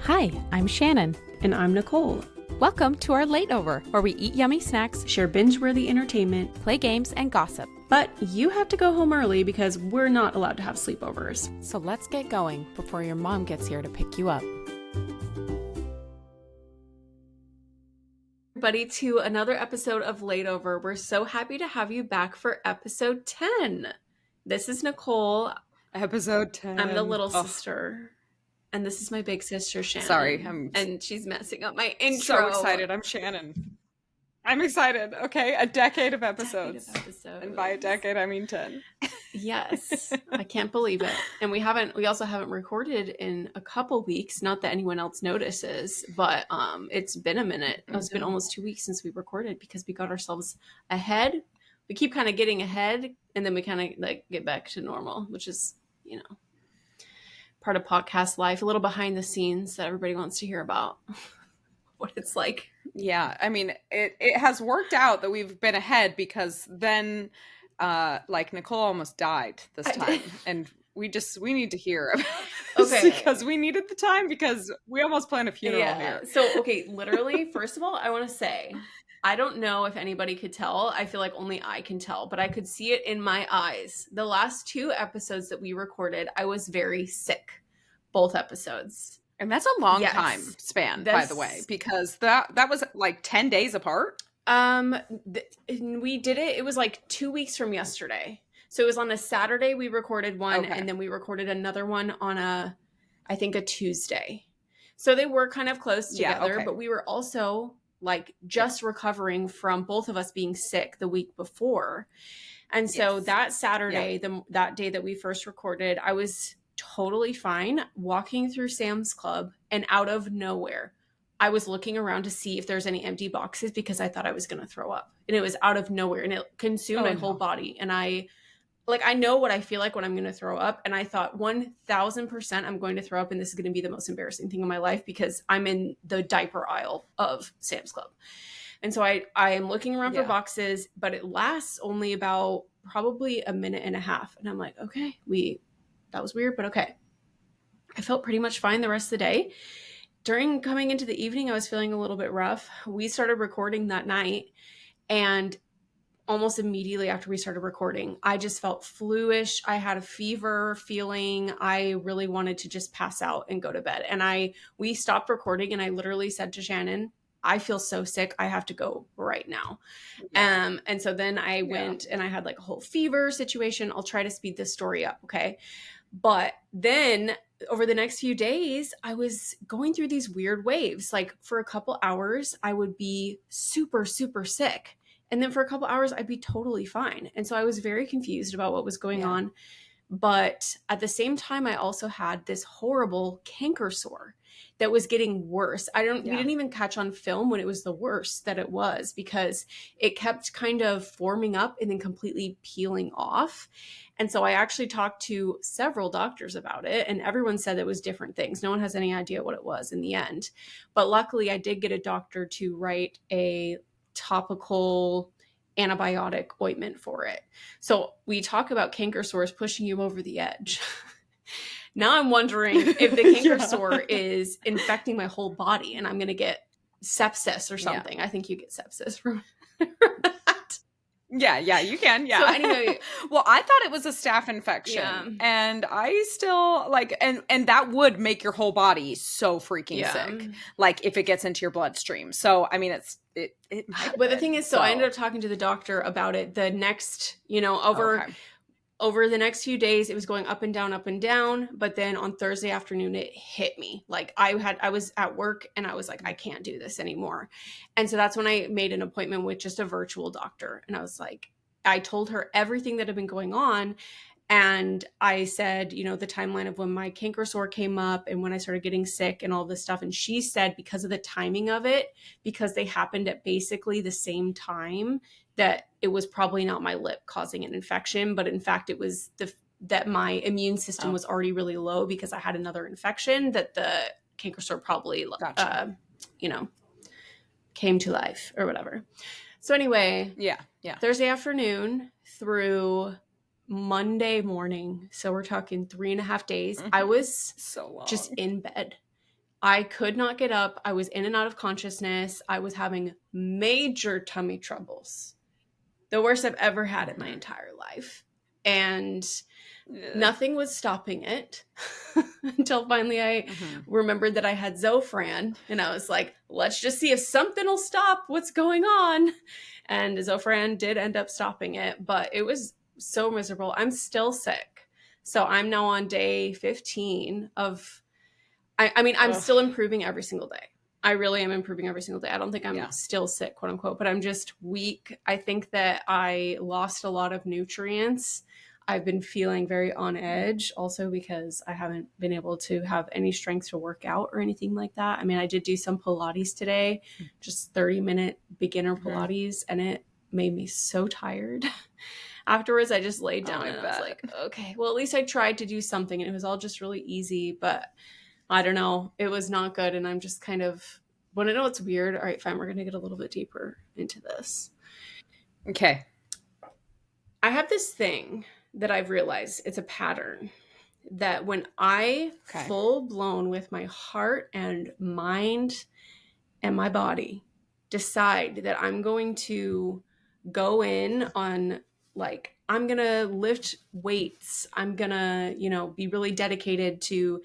Hi, I'm Shannon. And I'm Nicole. Welcome to our Lateover, where we eat yummy snacks, Share binge-worthy entertainment, play games, and gossip. But you have to go home early because we're not allowed to have sleepovers. So let's get going before your mom gets here to pick you up. Everybody, to another episode of Lateover. We're so happy to have you back for episode 10. This is Nicole. Episode 10. I'm the little sister. And this is my big sister, Shannon. Sorry. And she's messing up my intro. So excited. I'm Shannon. I'm excited. Okay. A decade of episodes. And by a decade, I mean 10. Yes. I can't believe it. And we also haven't recorded in a couple weeks. Not that anyone else notices, but it's been a minute. It's been almost 2 weeks since we recorded because we got ourselves ahead. We keep kind of getting ahead and then we kind of like get back to normal, which is, you know, part of podcast life, a little behind the scenes that everybody wants to hear about what it's like. Yeah, I mean, it has worked out that we've been ahead because then, like, Nicole almost died this time, and we need to hear about this because we needed the time because we almost planned a funeral here. So, okay, literally, first of all, I want to say, I don't know if anybody could tell. I feel like only I can tell, but I could see it in my eyes. The last 2 episodes that we recorded, I was very sick. Both episodes. And that's a long time span, by the way, because that was like 10 days apart. We did it. It was like 2 weeks from yesterday. So it was on a Saturday we recorded one, and then we recorded another one on I think a Tuesday. So they were kind of close together, but we were also like just recovering from both of us being sick the week before. And so that Saturday, that day that we first recorded, I was totally fine walking through Sam's Club, and out of nowhere I was looking around to see if there's any empty boxes because I thought I was going to throw up, and it was out of nowhere and it consumed my whole body. And I know what I feel like when I'm going to throw up, and I thought 1000% I'm going to throw up, and this is going to be the most embarrassing thing in my life because I'm in the diaper aisle of Sam's Club. And so I am looking around for boxes, but it lasts only about probably a minute and a half, and I'm like, okay, that was weird, but okay. I felt pretty much fine the rest of the day. During coming into the evening, I was feeling a little bit rough. We started recording that night, and almost immediately after we started recording, I just felt flu-ish. I had a fever feeling. I really wanted to just pass out and go to bed. And we stopped recording, and I literally said to Shannon, I feel so sick. I have to go right now. Yeah. And so then I went and I had like a whole fever situation. I'll try to speed this story up. Okay. But then over the next few days, I was going through these weird waves. Like for a couple hours, I would be super, super sick. And then for a couple hours, I'd be totally fine. And so I was very confused about what was going on. But at the same time, I also had this horrible canker sore that was getting worse. We didn't even catch on film when it was the worst that it was because it kept kind of forming up and then completely peeling off. And so I actually talked to several doctors about it, and everyone said it was different things. No one has any idea what it was in the end. But luckily, I did get a doctor to write a topical antibiotic ointment for it. So we talk about canker sores pushing you over the edge. Now I'm wondering if the canker sore is infecting my whole body and I'm going to get sepsis or something. I think you get sepsis from that. Yeah, you can. Yeah. So anyway, well, I thought it was a staph infection, and I still and that would make your whole body so freaking sick, like if it gets into your bloodstream. So I mean, it but the thing is, I ended up talking to the doctor about it the next, over the next few days. It was going up and down. But then on Thursday afternoon, it hit me. Like I was at work and I was like, I can't do this anymore. And so that's when I made an appointment with just a virtual doctor. And I was like, I told her everything that had been going on. And I said, the timeline of when my canker sore came up and when I started getting sick and all this stuff. And she said, because of the timing of it, because they happened at basically the same time, that it was probably not my lip causing an infection, but in fact, it was that my immune system was already really low because I had another infection that the canker sore probably, came to life or whatever. So anyway, Thursday afternoon through Monday morning, so we're talking 3.5 days, I was so long. Just in bed. I could not get up. I was in and out of consciousness. I was having major tummy troubles. The worst I've ever had in my entire life. And nothing was stopping it until finally I remembered that I had Zofran. And I was like, let's just see if something will stop what's going on. And Zofran did end up stopping it, but it was so miserable. I'm still sick. So I'm now on day 15 of, I mean, I'm still improving every single day. I really am improving every single day. I don't think I'm still sick, quote unquote, but I'm just weak. I think that I lost a lot of nutrients. I've been feeling very on edge also because I haven't been able to have any strength to work out or anything like that. I mean, I did do some Pilates today, just 30-minute beginner Pilates, and it made me so tired. Afterwards, I just laid down and I was like, okay, well, at least I tried to do something, and it was all just really easy, but I don't know. It was not good. And I'm just kind of, want to know what's weird. All right, fine. We're going to get a little bit deeper into this. Okay. I have this thing that I've realized, it's a pattern, that when I full blown with my heart and mind and my body decide that I'm going to go in on, like, I'm going to lift weights. I'm going to, be really dedicated to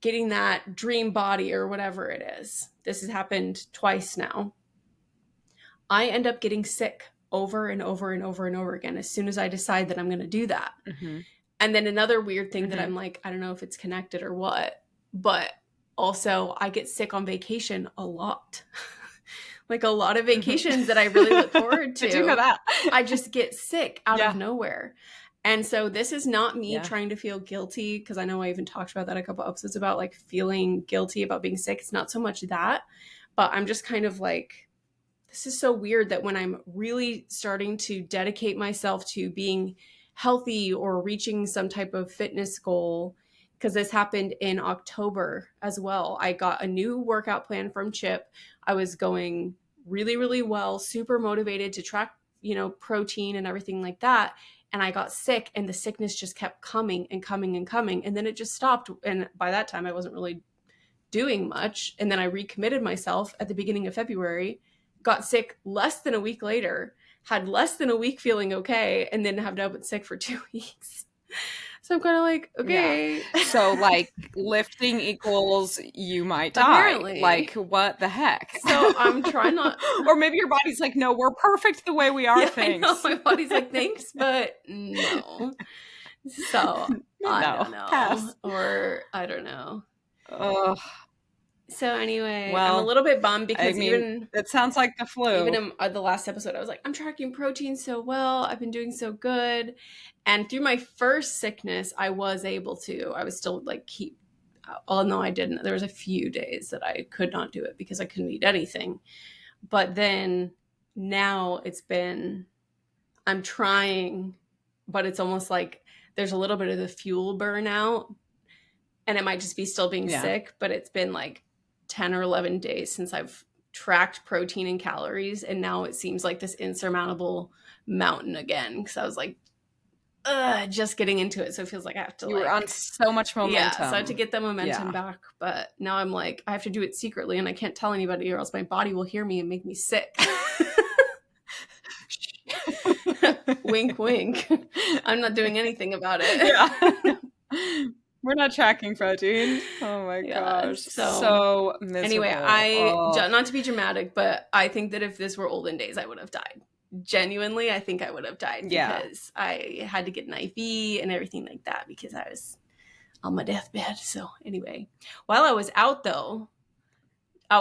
getting that dream body or whatever it is. This has happened twice now. I end up getting sick over and over and over and over again as soon as I decide that I'm going to do that. And then another weird thing that I'm like, I don't know if it's connected or what, but also I get sick on vacation a lot. Like a lot of vacations that I really look forward to. I do know that. I just get sick out of nowhere. And so this is not me trying to feel guilty, because I know I even talked about that a couple episodes about like feeling guilty about being sick. It's not so much that, but I'm just kind of like, this is so weird that when I'm really starting to dedicate myself to being healthy or reaching some type of fitness goal, because this happened in October as well. I got a new workout plan from Chip. I was going really, really well, super motivated to track, protein and everything like that. And I got sick, and the sickness just kept coming and coming and coming. And then it just stopped. And by that time I wasn't really doing much. And then I recommitted myself at the beginning of February, got sick less than a week later, had less than a week feeling okay, and then have now been sick for 2 weeks. So I'm kind of like, okay. Yeah. So like lifting equals you might die. Apparently. Like what the heck? So I'm trying not. Or maybe your body's like, no, we're perfect the way we are. Thanks. I know. My body's like, thanks, but no. So I don't know. Pass. Or I don't know. Ugh. So anyway, well, I'm a little bit bummed because even it sounds like the flu. Even in the last episode, I was like, I'm tracking protein so well. I've been doing so good. And through my first sickness, I was still like no, I didn't. There was a few days that I could not do it because I couldn't eat anything. But then now I'm trying, but it's almost like there's a little bit of the fuel burnout, and it might just be still being sick, but it's been like 10 or 11 days since I've tracked protein and calories, and now it seems like this insurmountable mountain again, because I was like just getting into it, so it feels like I have to. You were on so much momentum. So I have to get the momentum back, but now I'm like, I have to do it secretly, and I can't tell anybody, or else my body will hear me and make me sick. Wink, wink. I'm not doing anything about it. Yeah. We're not tracking protein. Oh my gosh. So miserable. Anyway, not to be dramatic, but I think that if this were olden days, I would have died. Genuinely, I think I would have died because I had to get an IV and everything like that because I was on my deathbed. So anyway, while I was out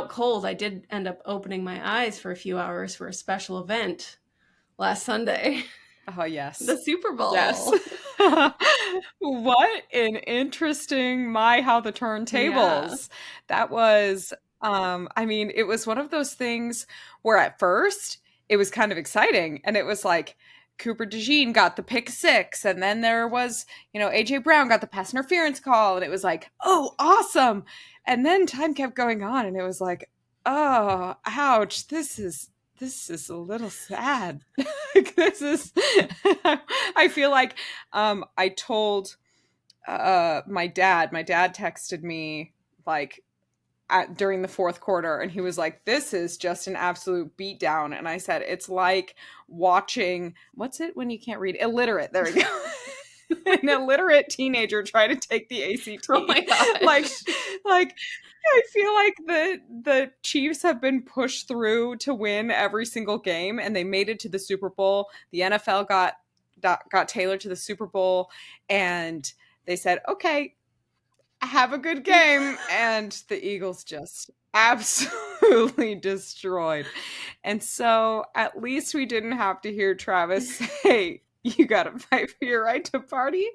cold, I did end up opening my eyes for a few hours for a special event last Sunday. Oh, yes. The Superbowl. Yes. What an interesting how the turntables. Yeah. That was, it was one of those things where at first it was kind of exciting, and it was like Cooper DeJean got the pick 6, and then there was, AJ Brown got the pass interference call, and it was like, oh, awesome. And then time kept going on, and it was like, oh, ouch, this is a little sad. I feel like I told my dad texted me like during the fourth quarter, and he was like, this is just an absolute beatdown. And I said, it's like watching, what's it when you can't read? Illiterate. There we go. An illiterate teenager try to take the ACT. Oh my god! Like I feel like the Chiefs have been pushed through to win every single game, and they made it to the Super Bowl. The NFL got tailored to the Super Bowl, and they said, okay, have a good game. And the Eagles just absolutely destroyed. And so at least we didn't have to hear Travis say, you gotta fight for your right to party.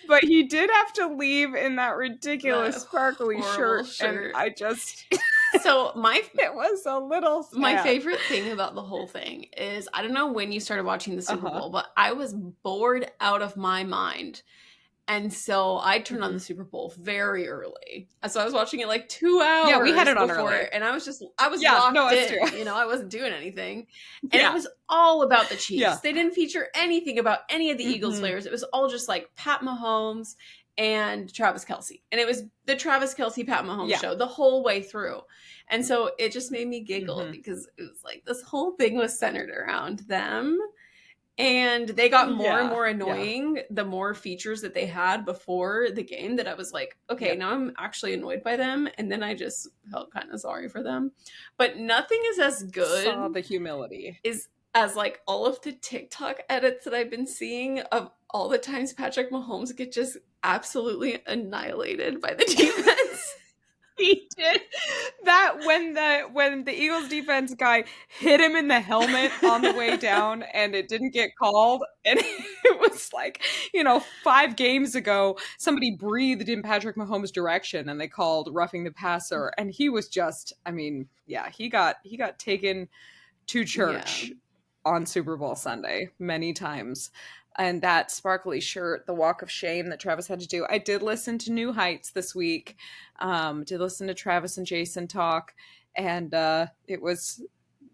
But he did have to leave in that ridiculous sparkly shirt. And I just... So it was a little sad. My favorite thing about the whole thing is, I don't know when you started watching the Super Bowl, but I was bored out of my mind. And so I turned on the Super Bowl very early. And so I was watching it like 2 hours. Yeah, we had it on early. And I was locked in. True. You know, I wasn't doing anything. And it was all about the Chiefs. Yeah. They didn't feature anything about any of the Eagles players. It was all just like Pat Mahomes and Travis Kelce. And it was the Travis Kelce, Pat Mahomes show the whole way through. And so it just made me giggle because it was like this whole thing was centered around them. And they got more and more annoying the more features that they had before the game, that I was like, okay, now I'm actually annoyed by them. And then I just felt kind of sorry for them. But nothing is as good. Saw the humility. As like all of the TikTok edits that I've been seeing of all the times Patrick Mahomes get just absolutely annihilated by the defense. He did that when the Eagles defense guy hit him in the helmet on the way down and it didn't get called. And it was like, 5 games ago, somebody breathed in Patrick Mahomes' direction and they called roughing the passer. And he was just, he got taken to church on Super Bowl Sunday many times. And that sparkly shirt, the walk of shame that Travis had to do. I did listen to New Heights this week. Did listen to Travis and Jason talk. And it was,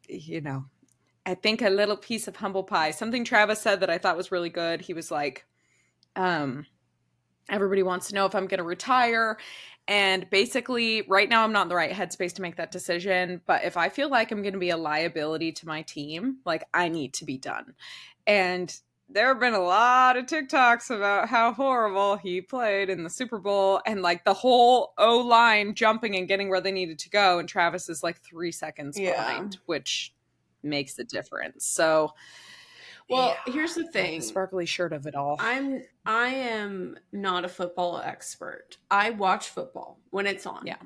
I think a little piece of humble pie. Something Travis said that I thought was really good. He was like, everybody wants to know if I'm going to retire. And basically, right now I'm not in the right headspace to make that decision. But if I feel like I'm going to be a liability to my team, like I need to be done. And there have been a lot of TikToks about how horrible he played in the Super Bowl and like the whole O-line jumping and getting where they needed to go. And Travis is like 3 seconds behind, which makes a difference. So, here's the thing. The sparkly shirt of it all. I am not a football expert. I watch football when it's on. Yeah.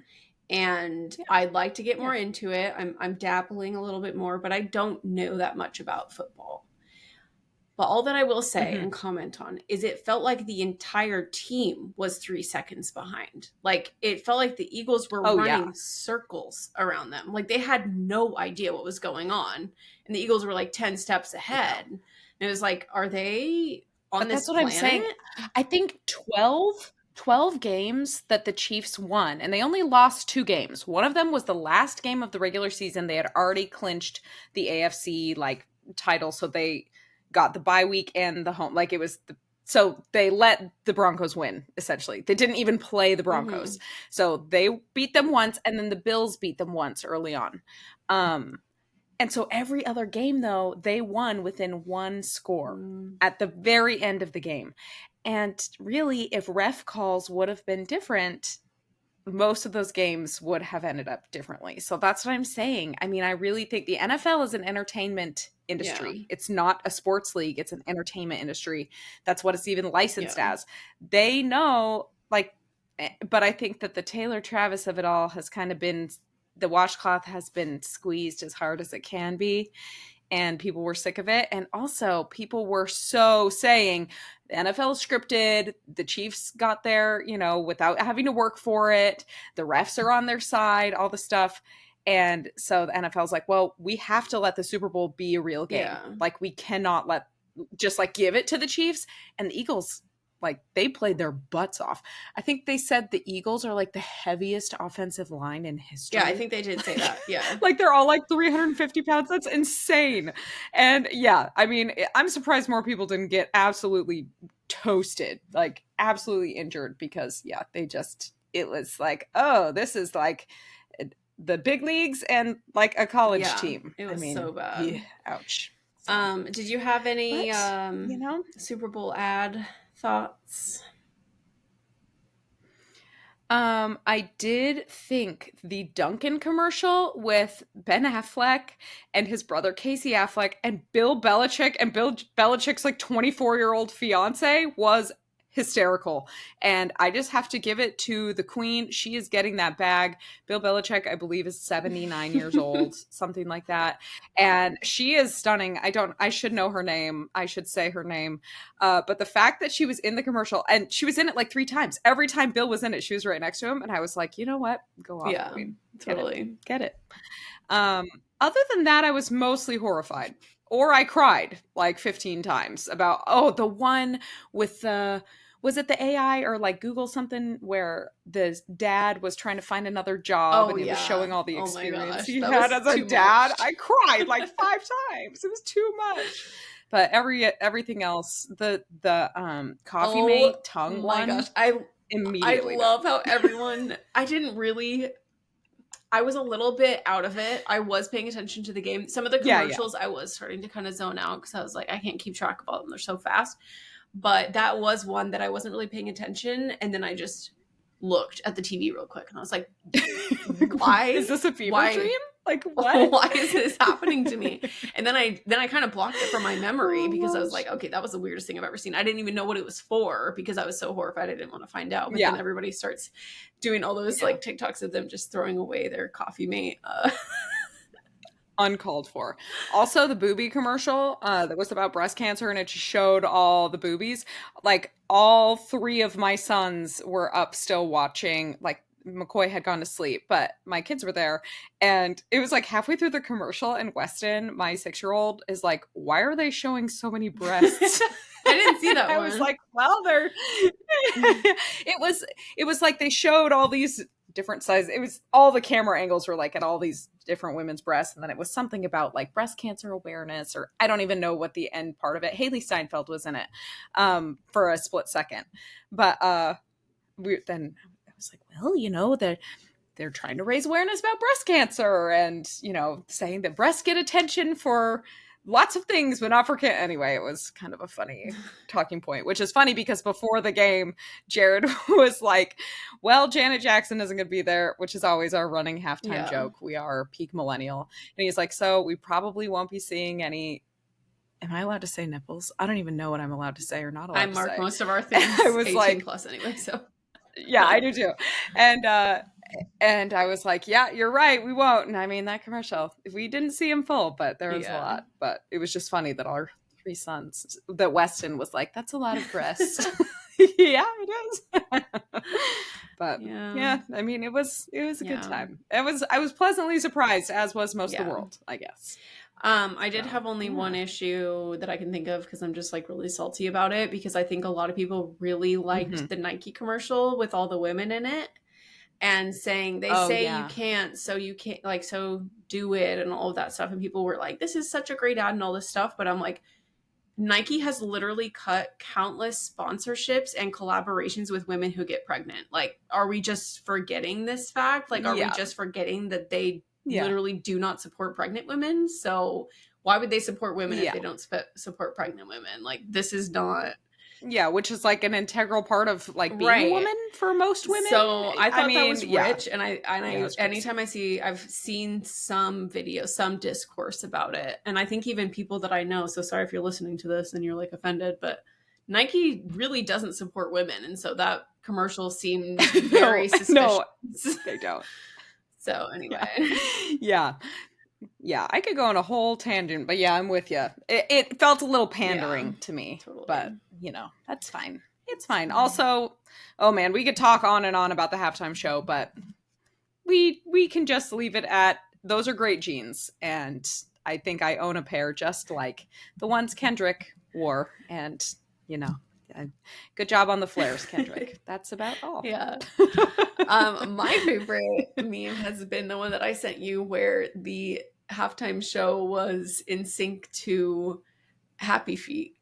And I'd like to get more into it. I'm dabbling a little bit more, but I don't know that much about football. But all that I will say and comment on is it felt like the entire team was 3 seconds behind. Like, it felt like the Eagles were running circles around them. Like, they had no idea what was going on. And the Eagles were like 10 steps ahead. And it was like, are they on this planet? That's what I'm saying. I think 12 games that the Chiefs won, and they only lost 2 games. One of them was the last game of the regular season. They had already clinched the AFC, title, so they got the bye week and the home. So they let the Broncos win, essentially. They didn't even play the Broncos. So they beat them once, and then the Bills beat them once early on. And so every other game, though, they won within 1 score at the very end of the game. And really, if ref calls would have been different, most of those games would have ended up differently. So that's what I'm saying. I mean, I really think the NFL is an entertainment industry. Yeah. It's not a sports league. It's an entertainment industry. That's what it's even licensed as. They know, but I think that the Taylor Travis of it all has kind of been, the washcloth has been squeezed as hard as it can be. And people were sick of it. And also people were so saying the NFL is scripted. The Chiefs got there, without having to work for it. The refs are on their side, all the stuff. And so the NFL's like, well, we have to let the Super Bowl be a real game. Yeah. We cannot just give it to the Chiefs. And the Eagles, they played their butts off. I think they said the Eagles are the heaviest offensive line in history. Yeah, I think they did say that. Yeah. They're all 350 pounds. That's insane. And yeah, I mean, I'm surprised more people didn't get absolutely toasted, absolutely injured because it was oh, this is the big leagues and like a college team. It was so bad. Yeah, ouch. Did you have any but, Super Bowl ad thoughts? I did think the Dunkin' commercial with Ben Affleck and his brother Casey Affleck and Bill Belichick and Bill Belichick's like 24-year-old fiance was hysterical. And I just have to give it to the queen. She is getting that bag. Bill Belichick, I believe, is 79 years old, something like that. And she is stunning. I should know her name. I should say her name. But the fact that she was in the commercial, and she was in it like 3 times. Every time Bill was in it, she was right next to him. And I was like, you know what? Go off, queen. Totally. Get it. Other than that, I was mostly horrified. Or I cried like 15 times about, the one with was it the AI or like Google something where the dad was trying to find another job and it was showing all the experience he had as a dad? I cried like 5 times. It was too much. But everything else, the Coffee Mate tongue one. Gosh. Immediately. I love how everyone. I was a little bit out of it. I was paying attention to the game. Some of the commercials, I was starting to kind of zone out because I was like, I can't keep track of all of them. They're so fast. But that was one that I wasn't really paying attention. And then I just looked at the TV real quick. And I was like, why? Is this a fever dream? Like, what? Why is this happening to me? And then I kind of blocked it from my memory because I was like, okay, that was the weirdest thing I've ever seen. I didn't even know what it was for because I was so horrified I didn't want to find out. But then everybody starts doing all those like TikToks of them just throwing away their Coffee Mate. Uncalled for. Also, the boobie commercial that was about breast cancer, and it just showed all the boobies. Like, all 3 of my sons were up still watching. Like, McCoy had gone to sleep, but my kids were there, and it was like halfway through the commercial, and Weston, my 6-year-old, is like, why are they showing so many breasts? I didn't see that one. I was like, well, they're it was like they showed all these different sizes. It was all the camera angles were like at all these different women's breasts, and then it was something about like breast cancer awareness, or I don't even know what the end part of it. Haley Steinfeld was in it for a split second, but then I was like, well, they're trying to raise awareness about breast cancer, and saying that breasts get attention for lots of things, but not for cancer. Anyway, it was kind of a funny talking point, which is funny because before the game, Jared was like, well, Janet Jackson isn't going to be there, which is always our running halftime joke. We are peak millennial. And he's like, so we probably won't be seeing any. Am I allowed to say nipples? I don't even know what I'm allowed to say or not allowed to say. I mark most of our things I was 18 like, plus anyway, so. Yeah, I do too. And I was like, yeah, you're right, we won't. And I mean, that commercial, we didn't see him full, but there was a lot. But it was just funny that our 3 sons, that Weston was like, that's a lot of breasts. Yeah, it is. But yeah, I mean, it was a good time. I was pleasantly surprised, as was most of the world, I guess. I did have only one issue that I can think of because I'm just like really salty about it, because I think a lot of people really liked the Nike commercial with all the women in it and saying you can't, so you can't, like, so do it and all of that stuff. And people were like, this is such a great ad and all this stuff. But I'm like, Nike has literally cut countless sponsorships and collaborations with women who get pregnant. Like, are we just forgetting this fact? Like, are we just forgetting that they literally do not support pregnant women? So why would they support women if they don't support pregnant women? Like, this is not. Yeah, which is like an integral part of like being a woman for most women. So I thought that was rich, and I anytime I've seen some video, some discourse about it, and I think even people that I know. So sorry if you're listening to this and you're like offended, but Nike really doesn't support women, and so that commercial seemed very suspicious. No, they don't. So anyway, yeah, I could go on a whole tangent, but yeah, I'm with you. It felt a little pandering to me, totally. But that's fine. It's fine. Also, oh man, we could talk on and on about the halftime show, but we can just leave it at those are great jeans, and I think I own a pair just like the ones Kendrick wore, and good job on the flares, Kendrick. That's about all. Yeah. My favorite meme has been the one that I sent you where the halftime show was in sync to Happy Feet.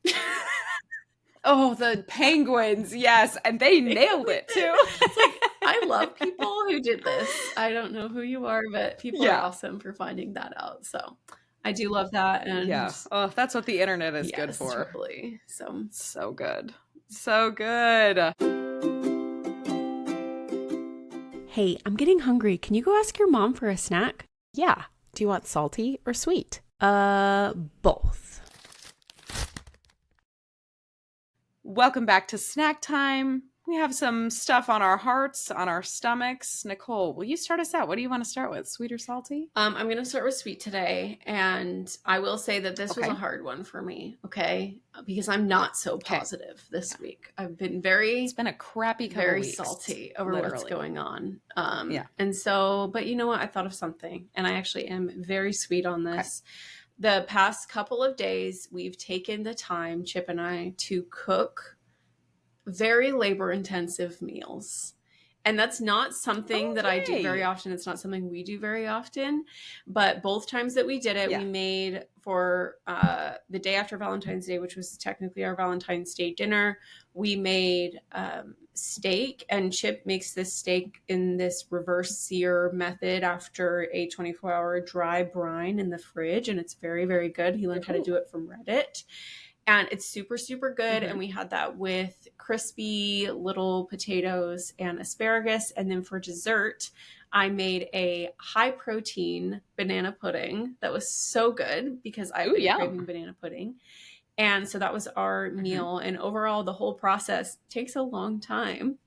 Oh, the penguins. Yes. And they nailed it too. It's like, I love people who did this. I don't know who you are, but people are awesome for finding that out. So I do love that. And yeah. Oh, that's what the internet is good yes, for. totally. So good. So good. Hey, I'm getting hungry. Can you go ask your mom for a snack? Yeah. Do you want salty or sweet? Both. Welcome back to Snack Time. We have some stuff on our hearts, on our stomachs. Nicole, will you start us out? What do you want to start with? Sweet or salty? I'm going to start with sweet today. And I will say that this was a hard one for me, okay? Because I'm not so positive this week. I've been It's been a crappy couple very weeks, salty over what's going on. Yeah. And so, but you know what? I thought of something. And I actually am very sweet on this. The past couple of days, we've taken the time, Chip and I, to cook very labor-intensive meals. And that's not something that I do very often. It's not something we do very often. But both times that we did it, we made for the day after Valentine's Day, which was technically our Valentine's Day dinner, we made steak. And Chip makes this steak in this reverse sear method after a 24-hour dry brine in the fridge. And it's very, very good. He learned how to do it from Reddit. And it's super, super good. And we had that with crispy little potatoes and asparagus. And then for dessert, I made a high protein banana pudding that was so good because I've been craving banana pudding. And so that was our meal. And overall, the whole process takes a long time.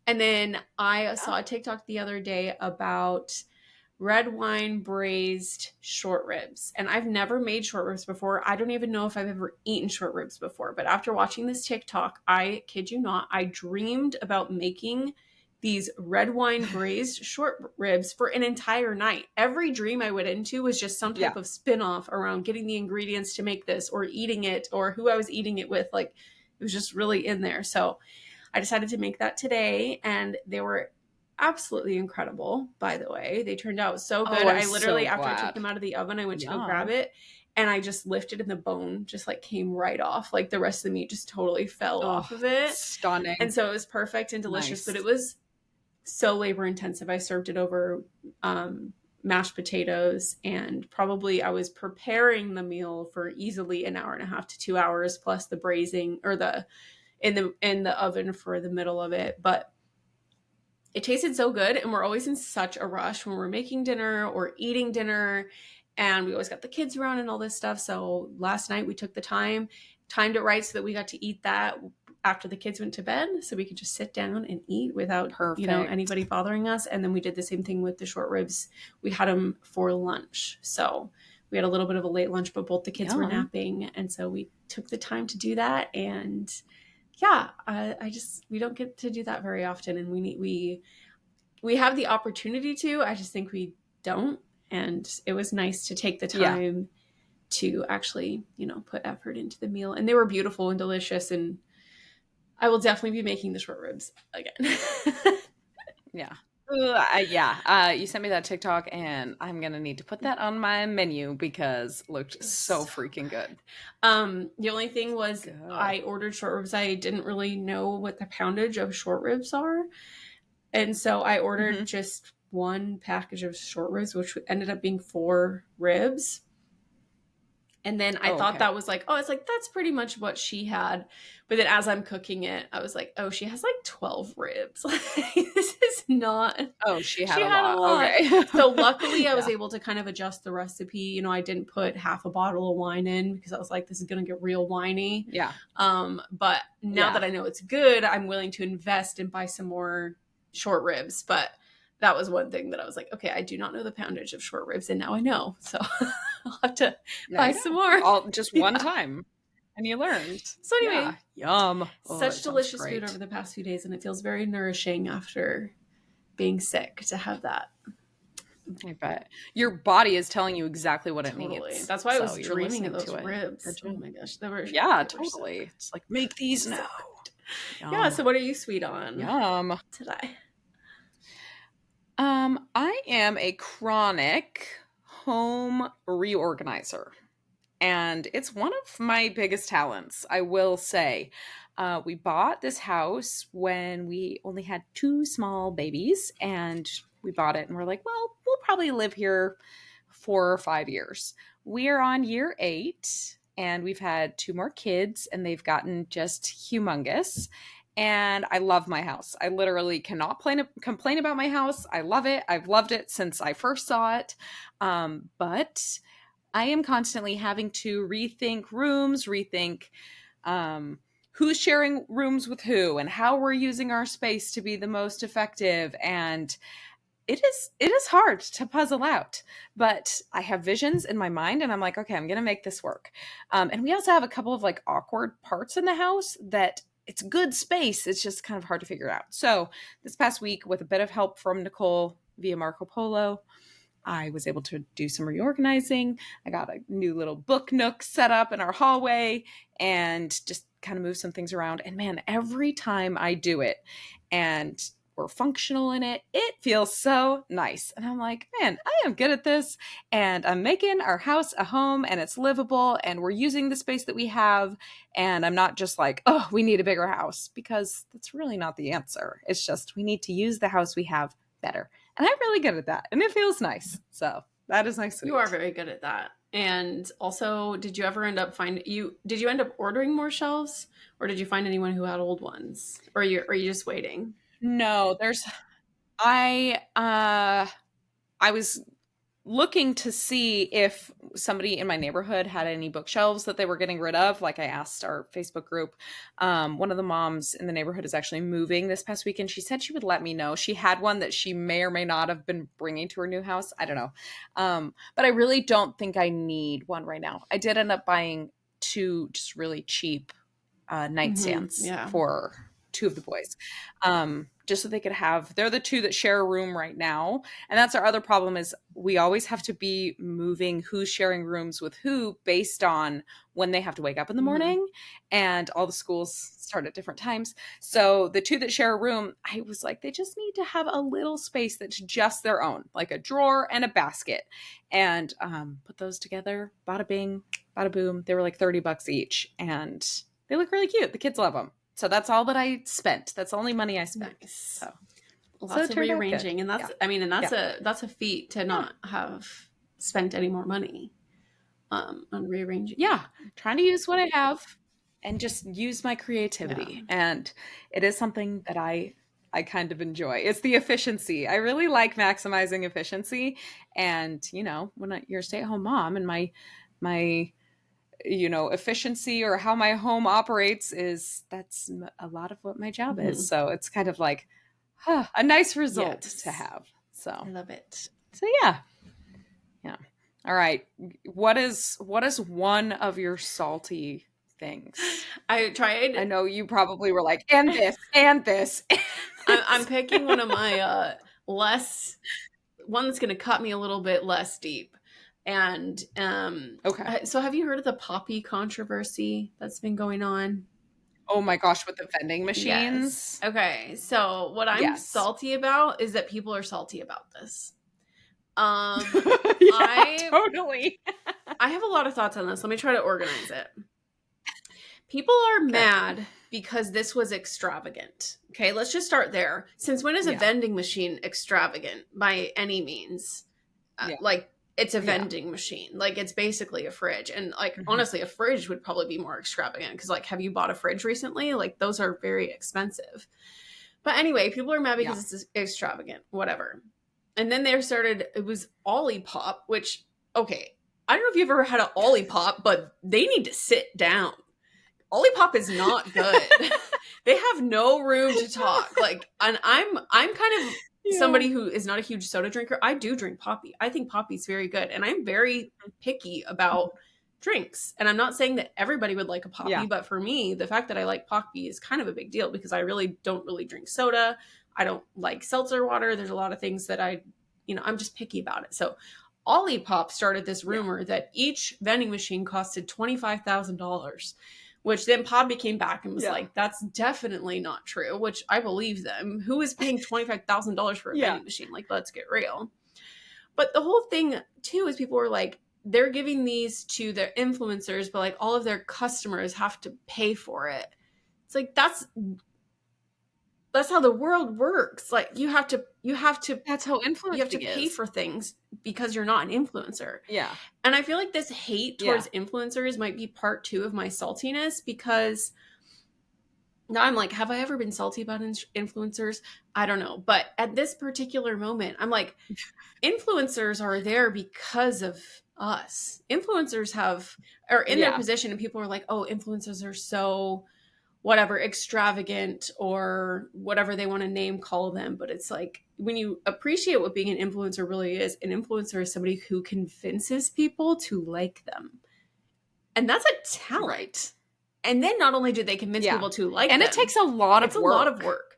And then I saw a TikTok the other day about red wine braised short ribs. And I've never made short ribs before. I don't even know if I've ever eaten short ribs before. But after watching this TikTok, I kid you not, I dreamed about making these red wine braised short ribs for an entire night. Every dream I went into was just some type of spin-off around getting the ingredients to make this or eating it or who I was eating it with. Like, it was just really in there. So I decided to make that today, and they were absolutely incredible, by the way. They turned out so good. I literally, after I took them out of the oven, I went to go grab it, and I just lifted and the bone just like came right off. Like the rest of the meat just totally fell off of it. Stunning. And so it was perfect and delicious, but it was so labor intensive. I served it over mashed potatoes, and probably I was preparing the meal for easily an hour and a half to 2 hours, plus the braising or in the oven for the middle of it. But it tasted so good, and we're always in such a rush when we're making dinner or eating dinner, and we always got the kids around and all this stuff. So last night we took the timed it right so that we got to eat that after the kids went to bed, so we could just sit down and eat without anybody bothering us. And then we did the same thing with the short ribs. We had them for lunch, so we had a little bit of a late lunch, but both the kids were napping, and so we took the time to do that. And we don't get to do that very often, and we have the opportunity to. I just think we don't, and it was nice to take the time to actually, put effort into the meal. And they were beautiful and delicious, and I will definitely be making the short ribs again. You sent me that TikTok, and I'm gonna need to put that on my menu because it looked so freaking good. The only thing was I ordered short ribs. I didn't really know what the poundage of short ribs are, and so I ordered just one package of short ribs, which ended up being 4 ribs. And then I thought that was like, it's like, that's pretty much what she had. But then as I'm cooking it, I was like, she has like 12 ribs. This is not. She had a lot. Okay. So luckily I was able to kind of adjust the recipe. I didn't put half a bottle of wine in because I was like, this is going to get real winey. Yeah. But now that I know it's good, I'm willing to invest and buy some more short ribs. But that was one thing that I was like, okay, I do not know the poundage of short ribs, and now I know. So I'll have to buy some more. Just one time. And you learned. So anyway. Yum. Such delicious food over the past few days, and it feels very nourishing after being sick to have that. I bet. Your body is telling you exactly what it needs. That's why I was dreaming of those ribs. Oh my gosh. Totally. It's like, make these now. Yeah, so what are you sweet on? Yum. Today? I am a chronic home reorganizer, and it's one of my biggest talents, I will say. We bought this house when we only had 2 small babies, and we bought it and we're like, well, we'll probably live here 4 or 5 years. We are on year 8 and we've had 2 more kids and they've gotten just humongous. And I love my house. I literally cannot complain about my house. I love it. I've loved it since I first saw it. But I am constantly having to rethink rooms, rethink who's sharing rooms with who and how we're using our space to be the most effective. And it is hard to puzzle out, but I have visions in my mind and I'm like, okay, I'm going to make this work. And we also have a couple of like awkward parts in the house that it's good space. It's just kind of hard to figure out. So this past week, with a bit of help from Nicole via Marco Polo, I was able to do some reorganizing. I got a new little book nook set up in our hallway and just kind of move some things around. And man, every time I do it and we're functional in it, it feels so nice. And I'm like, man, I am good at this. And I'm making our house a home and it's livable and we're using the space that we have. And I'm not just like, oh, we need a bigger house, because that's really not the answer. It's just we need to use the house we have better. And I'm really good at that. And it feels nice. So that is nice. You are very good at that. And also, did you ever end up did you end up ordering more shelves, or did you find anyone who had old ones, or are you just waiting? No, I was looking to see if somebody in my neighborhood had any bookshelves that they were getting rid of. Like I asked our Facebook group. One of the moms in the neighborhood is actually moving this past weekend. She said she would let me know. She had one that she may or may not have been bringing to her new house. I don't know. But I really don't think I need one right now. I did end up buying 2 just really cheap nightstands for 2 of the boys, just so they could they're the 2 that share a room right now. And that's our other problem, is we always have to be moving who's sharing rooms with who based on when they have to wake up in the morning, and all the schools start at different times. So the 2 that share a room, I was like, they just need to have a little space that's just their own, like a drawer and a basket, and put those together. Bada bing, bada boom. They were like $30 each, and they look really cute. The kids love them. So that's all that I spent. That's the only money I spent. Nice. So lots of rearranging, and that's a feat to not have spent any more money on rearranging. Yeah, trying to use what I have and just use my creativity, and it is something that I kind of enjoy. It's the efficiency. I really like maximizing efficiency, and when you're a stay-at-home mom, and my efficiency or how my home operates that's a lot of what my job is. So it's kind of like a nice result to have. So I love it. So yeah. All right. What is one of your salty things? I tried. I know you probably were like, and this, and this. I'm picking one of my one that's going to cut me a little bit less deep. And okay. So have you heard of the poppy controversy that's been going on? Oh my gosh, with the vending machines. Yes. Okay. So what I'm salty about is that people are salty about this. Totally. I have a lot of thoughts on this. Let me try to organize it. People are mad because this was extravagant. Okay, let's just start there. Since when is a vending machine extravagant by any means? Like, it's a vending machine. Like, it's basically a fridge. And honestly, a fridge would probably be more extravagant, because have you bought a fridge recently? Like, those are very expensive. But anyway, people are mad because it's extravagant, whatever. And then it was Olipop, which, okay, I don't know if you've ever had an Olipop, but they need to sit down. Olipop is not good. They have no room to talk. And I'm kind of somebody who is not a huge soda drinker. I do drink Poppy. I think Poppy's very good. And I'm very picky about drinks. And I'm not saying that everybody would like a Poppy, but for me, the fact that I like Poppy is kind of a big deal, because I really don't drink soda. I don't like seltzer water. There's a lot of things that I'm just picky about it. So Olipop started this rumor that each vending machine costed $25,000. Which then Poppy came back and was like, that's definitely not true, which I believe them. Who is paying $25,000 for a vending machine? Like, let's get real. But the whole thing, too, is people were like, they're giving these to their influencers, but all of their customers have to pay for it. It's like that's how the world works. Like you have to That's how influencing you have to pay is. for things because you're not an influencer. Yeah. And I feel like this hate towards influencers might be part 2 of my saltiness, because now I'm like, have I ever been salty about influencers? I don't know. But at this particular moment, I'm like, influencers are there because of us. Influencers are in their position, and people are like, oh, influencers are so whatever, extravagant, or whatever they want to call them. But it's like, when you appreciate what being an influencer really is, an influencer is somebody who convinces people to like them. And that's a talent. Right. And then not only do they convince people to like them, and it takes a lot of work. It's a lot of work.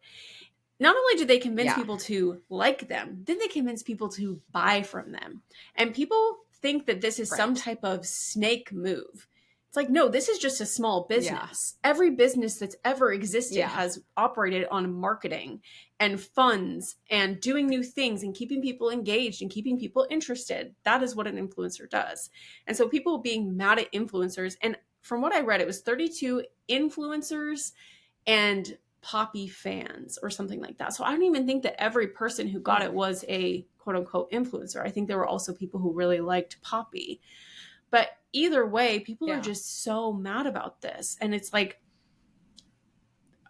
Not only do they convince people to like them, then they convince people to buy from them. And people think that this is some type of snake move. It's like, no, this is just a small business. Yeah. Every business that's ever existed has operated on marketing and funds and doing new things and keeping people engaged and keeping people interested. That is what an influencer does. And so people being mad at influencers, and from what I read, it was 32 influencers and Poppy fans or something like that. So I don't even think that every person who got it was a quote unquote influencer. I think there were also people who really liked Poppy. But either way, people are just so mad about this. And it's like,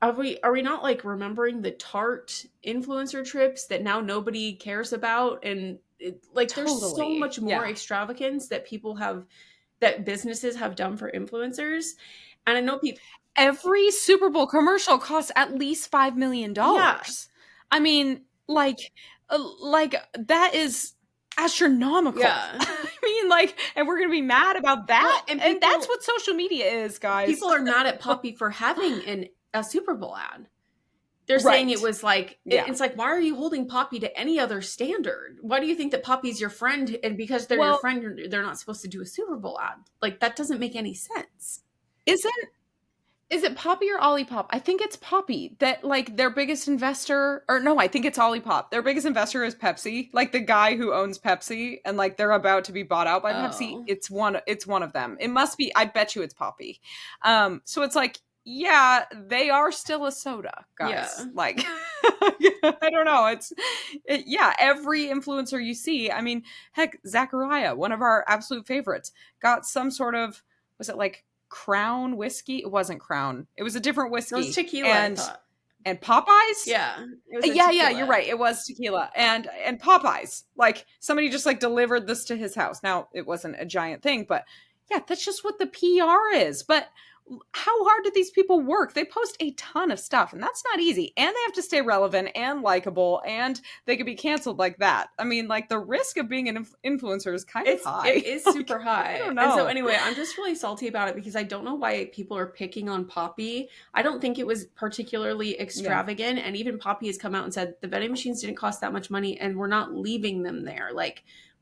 are we not like remembering the Tarte influencer trips that now nobody cares about? And there's so much more extravagance that that businesses have done for influencers. And I know people, every Super Bowl commercial costs at least $5 million. Yeah. I mean, like that is astronomical. Yeah. I mean, and we're gonna be mad about that. Well, and that's what social media is, guys. People are mad at Poppy for having a Super Bowl ad. They're saying it was like, it's like, why are you holding Poppy to any other standard? Why do you think that Poppy's your friend? And because they're your friend, they're not supposed to do a Super Bowl ad? Like, that doesn't make any sense. Is it Poppy or Olipop? I think it's Poppy that their biggest investor, or no, I think it's Olipop. Their biggest investor is Pepsi, like the guy who owns Pepsi, and they're about to be bought out by Pepsi. It's one of them. It must be. I bet you it's Poppy. So it's like, yeah, they are still a soda, guys. Yeah. I don't know. Every influencer you see. I mean, heck, Zachariah, one of our absolute favorites, got some sort of, was it Crown whiskey? It wasn't Crown. It was a different whiskey. It was tequila, and Popeyes? Yeah. You're right. It was tequila. And Popeyes. Somebody just delivered this to his house. Now, it wasn't a giant thing, but yeah, that's just what the PR is. But how hard do these people work? They post a ton of stuff, and that's not easy. And they have to stay relevant and likable, and they could be canceled like that. I mean, the risk of being an influencer is kind of high. It is super high. I don't know. And so anyway, I'm just really salty about it because I don't know why people are picking on Poppy. I don't think it was particularly extravagant. Yeah. And even Poppy has come out and said the vending machines didn't cost that much money, and we're not leaving them there.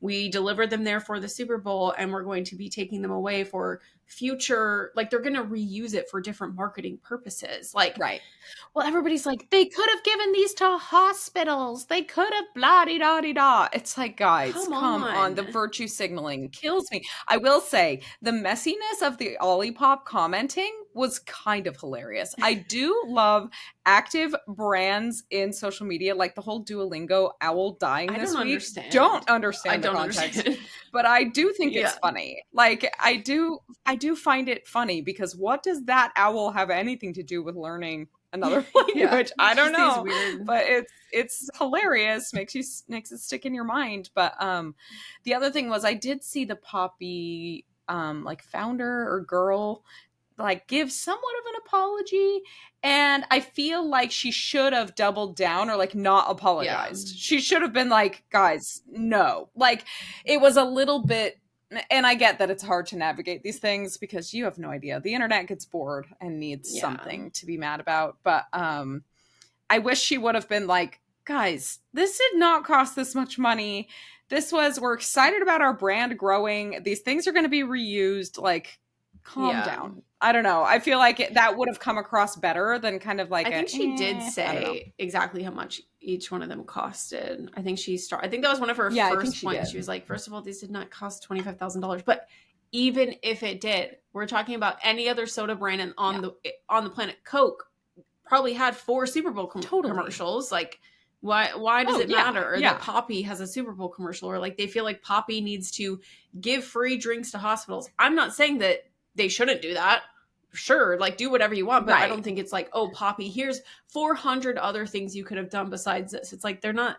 We delivered them there for the Super Bowl, and we're going to be taking them away for future, they're going to reuse it for different marketing purposes. Right. Well, everybody's they could have given these to hospitals. They could have blah-de-da-de-da. It's guys, come on. The virtue signaling kills me. I will say the messiness of the Olipop commenting was kind of hilarious. I do love active brands in social media, the whole Duolingo owl dying this week. Don't understand the context. But I do think it's funny. I do find it funny because what does that owl have anything to do with learning another language? I don't know. Weird. But it's hilarious. Makes it stick in your mind. But the other thing was I did see the Poppy founder or girl give somewhat of an apology, and I feel like she should have doubled down or not apologized. She should have been guys, no. It was a little bit, and I get that it's hard to navigate these things because you have no idea. The internet gets bored and needs something to be mad about. But I wish she would have been guys, this did not cost this much money. We're excited about our brand growing. These things are going to be reused. Calm down. I don't know. I feel that would have come across better than kind of I think she did say exactly how much each one of them costed. I think I think that was one of her first points. She was first of all, these did not cost $25,000. But even if it did, we're talking about any other soda brand on the planet. Coke probably had 4 Super Bowl commercials. Like, why does it matter that Poppy has a Super Bowl commercial, or like they feel like Poppy needs to give free drinks to hospitals? I'm not saying that they shouldn't do that. Sure, like do whatever you want, but I don't think it's like, oh, Poppy, here's 400 other things you could have done besides this. It's like they're not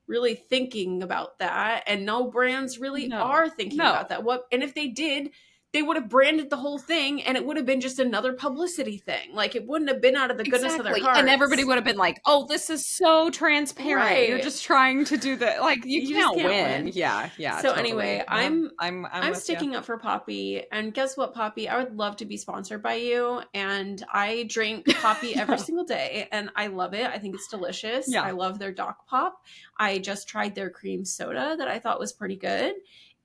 really thinking about that, and no brands really are thinking about that. And if they did, they would have branded the whole thing, and it would have been just another publicity thing. Like, it wouldn't have been out of the goodness of their hearts. And everybody would have been like, oh, this is so transparent. Right. You're just trying to do the, like, you can't win. Yeah. So totally. Anyway, I'm sticking up for Poppy. And guess what, Poppy? I would love to be sponsored by you. And I drink Poppy every single day, and I love it. I think it's delicious. Yeah. I love their Doc Pop. I just tried their cream soda that I thought was pretty good.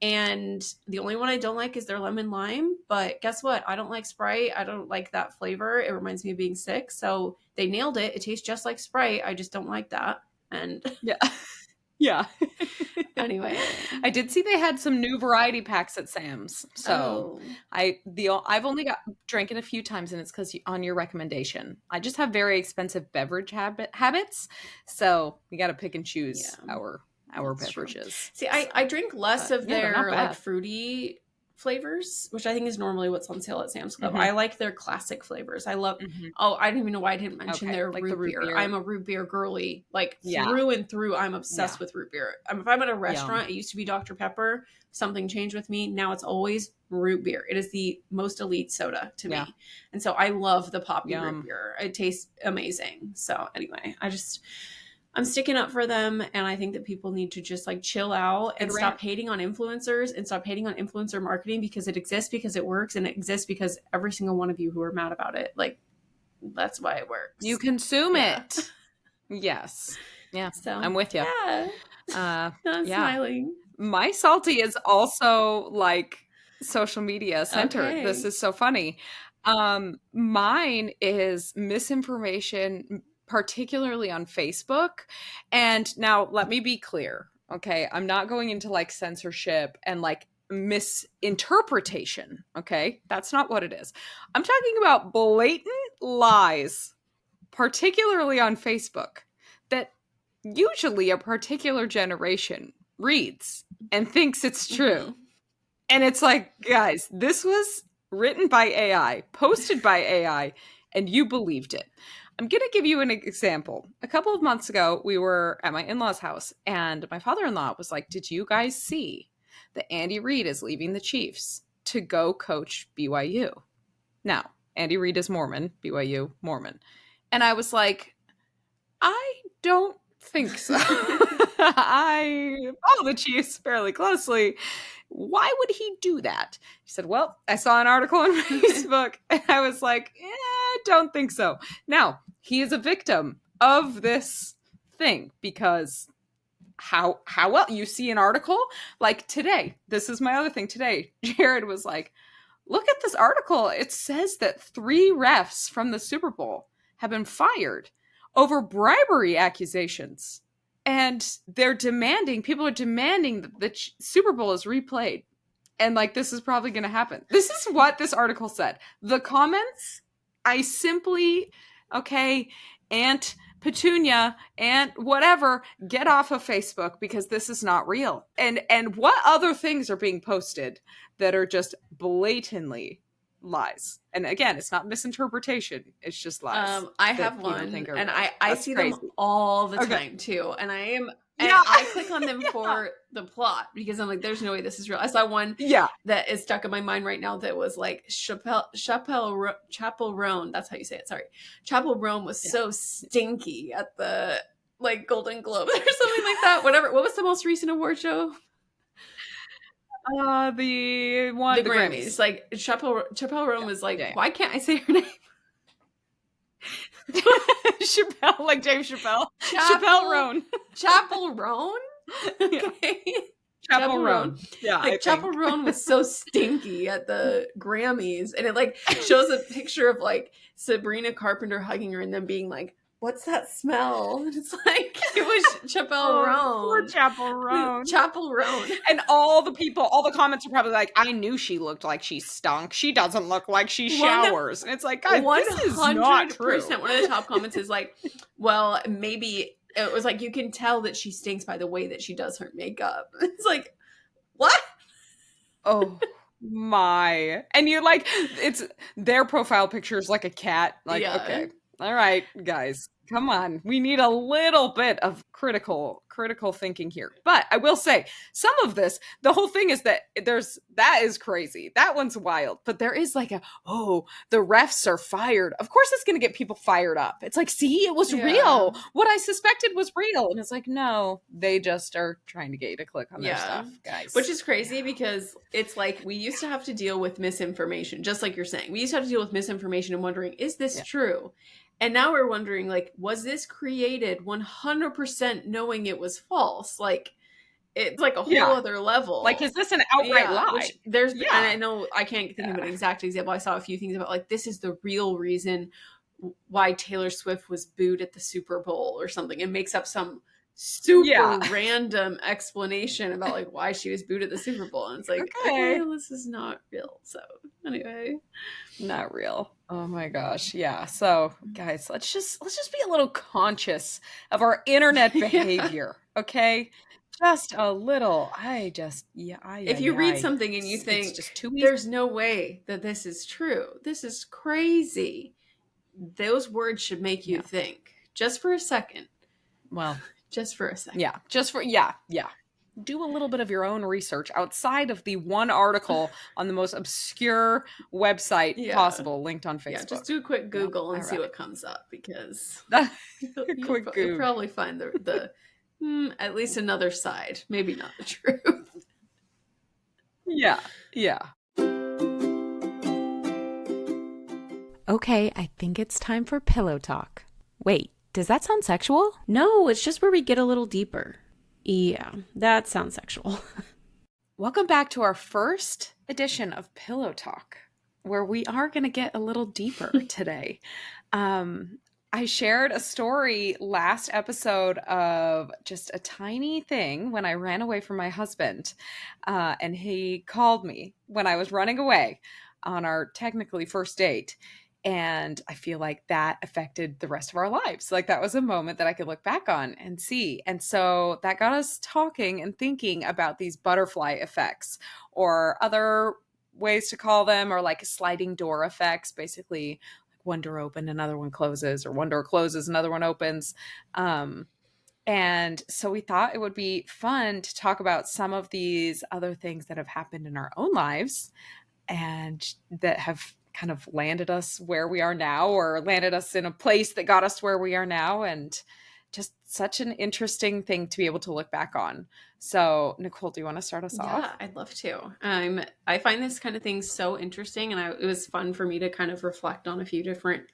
And the only one I don't like is their lemon lime. But guess what? I don't like Sprite. I don't like that flavor. It reminds me of being sick. So they nailed it. It tastes just like Sprite. I just don't like that. And yeah. Anyway, I did see they had some new variety packs at Sam's. So I've only drank it a few times, and it's because on your recommendation. I just have very expensive beverage habits. So we got to pick and choose our beverages. True. See, I drink less of their like fruity flavors, which I think is normally what's on sale at Sam's Club. I like their classic flavors. I love I don't even know why I didn't mention their like root beer. I'm a root beer girly, like through and through. I'm obsessed with root beer. If I'm at a restaurant, it used to be Dr. Pepper. Something changed with me. Now it's always root beer. It is the most elite soda to me. And so I love the Poppy root beer. It tastes amazing. So anyway, I'm sticking up for them, and I think that people need to just like chill out and stop hating on influencers and stop hating on influencer marketing, because it exists because it works, and it exists because every single one of you who are mad about it, like, that's why it works. You consume it. Yes. Yeah. So I'm with you. Yeah. I'm smiling. My salty is also like social media centered. Okay. This is so funny. Mine is misinformation, particularly on Facebook. And now let me be clear. Okay. I'm not going into like censorship and like misinterpretation. Okay. That's not what it is. I'm talking about blatant lies, particularly on Facebook, that usually a particular generation reads and thinks it's true. And it's like, guys, this was written by AI, posted by AI, and you believed it. I'm going to give you an example. A couple of months ago, we were at my in-laws' house, and my father-in-law was like, did you guys see that Andy Reid is leaving the Chiefs to go coach BYU? Now, Andy Reid is Mormon, BYU, Mormon. And I was like, I don't think so. I follow the Chiefs fairly closely. Why would he do that? He said, well, I saw an article on Facebook, and I was like, I don't think so. Now, he is a victim of this thing, because how well you see an article like today. This is my other thing today. Jared was like, look at this article. It says that 3 refs from the Super Bowl have been fired over bribery accusations. And people are demanding that the Super Bowl is replayed. And like, this is probably going to happen. This is what this article said. The comments, I simply, Aunt Petunia, Aunt whatever, get off of Facebook, because this is not real. And what other things are being posted that are just blatantly lies? And again, it's not misinterpretation, it's just lies. I have one, and I see crazy. Them all the time too, and I click on them for the plot, because I'm like, there's no way this is real. I saw one that is stuck in my mind right now that was like Chapel Roan, that's how you say it, sorry. Chapel Roan was so stinky at the like Golden Globes or something like that. Whatever. What was the most recent award show? The Grammys. Like Chapel Roan was like, why can't I say her name? Chappelle, like Dave Chappelle. Chappelle Roan. Chapel Roan? Okay. Chapel Roan. Yeah. Like Chapel Roan was so stinky at the Grammys, and it like shows a picture of like Sabrina Carpenter hugging her and them being like, what's that smell? And it's like, it was Chapel Roan. Poor Chapel Roan. Chapel Roan. And all the comments are probably like, I knew she looked like she stunk. She doesn't look like she showers. And it's like, guys, this is not true. 100%. One of the top comments is like, well, maybe it was like, you can tell that she stinks by the way that she does her makeup. It's like, what? Oh my. And you're like, it's their profile picture is like a cat. Like, okay. All right, guys, come on. We need a little bit of critical thinking here. But I will say, some of this, the whole thing is that that is crazy. That one's wild. But there is like the refs are fired. Of course it's going to get people fired up. It's like, see, it was real. What I suspected was real. And it's like, no, they just are trying to get you to click on their stuff, guys. Which is crazy because it's like we used to have to deal with misinformation, just like you're saying. We used to have to deal with misinformation and wondering, is this true? And now we're wondering, like, was this created 100% knowing it was false? Like, it's like a whole other level. Like, is this an outright lie? Which and I know I can't think of an exact example. I saw a few things about, like, this is the real reason why Taylor Swift was booed at the Super Bowl or something, and makes up some super random explanation about, like, why she was booed at the Super Bowl. And it's like, okay, this is not real. So, anyway. Not real. Oh my gosh. Yeah. So guys, let's just be a little conscious of our internet behavior. Okay. Just a little. If you read something and you think just too easy, there's no way that this is true, this is crazy, those words should make you think just for a second. Well, just for a second. Yeah. Do a little bit of your own research outside of the one article on the most obscure website possible, linked on Facebook. Yeah, just do a quick Google and see what comes up, because you'll probably find the at least another side, maybe not the truth. Yeah. Okay, I think it's time for pillow talk. Wait, does that sound sexual? No, it's just where we get a little deeper. Yeah, that sounds sexual. Welcome back to our first edition of Pillow Talk, where we are going to get a little deeper today. I shared a story last episode of just a tiny thing when I ran away from my husband, and he called me when I was running away on our technically first date. And I feel like that affected the rest of our lives. Like, that was a moment that I could look back on and see. And so that got us talking and thinking about these butterfly effects, or other ways to call them, or like sliding door effects, basically like one door open, another one closes, or one door closes, another one opens. And so we thought it would be fun to talk about some of these other things that have happened in our own lives and that have kind of landed us where we are now, or landed us in a place that got us where we are now. And just such an interesting thing to be able to look back on. So Nicole, do you want to start us off? Yeah, I'd love to. I find this kind of thing so interesting, and it was fun for me to kind of reflect on a few different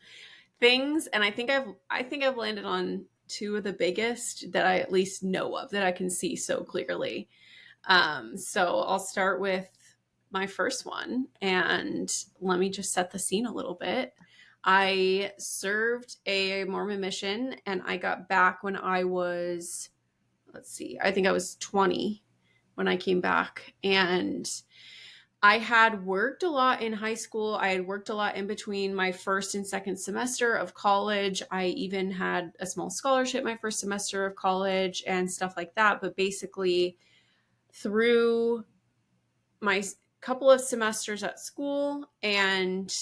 things. And I think I've landed on two of the biggest that I at least know of, that I can see so clearly. So I'll start with my first one, and let me just set the scene a little bit. I served a Mormon mission, and I got back when I was, I think I was 20 when I came back. And I had worked a lot in high school. I had worked a lot in between my first and second semester of college. I even had a small scholarship my first semester of college and stuff like that. But basically, through my couple of semesters at school and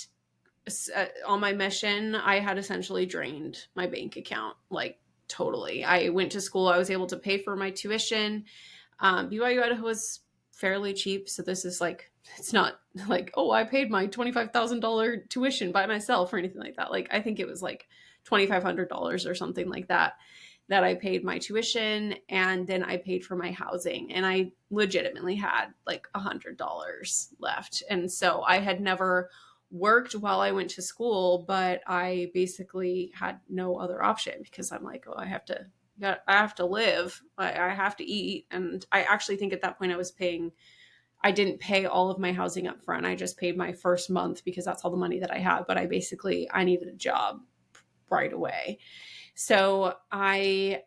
on my mission, I had essentially drained my bank account, like totally. I went to school. I was able to pay for my tuition. BYU Idaho was fairly cheap. So this is like, it's not like, oh, I paid my $25,000 tuition by myself or anything like that. Like, I think it was like $2,500 or something like that I paid my tuition, and then I paid for my housing, and I legitimately had like $100 left. And so I had never worked while I went to school, but I basically had no other option, because I'm like, oh, I have to live. I have to eat. And I actually think at that point I didn't pay all of my housing up front. I just paid my first month because that's all the money that I had. But I needed a job right away. So I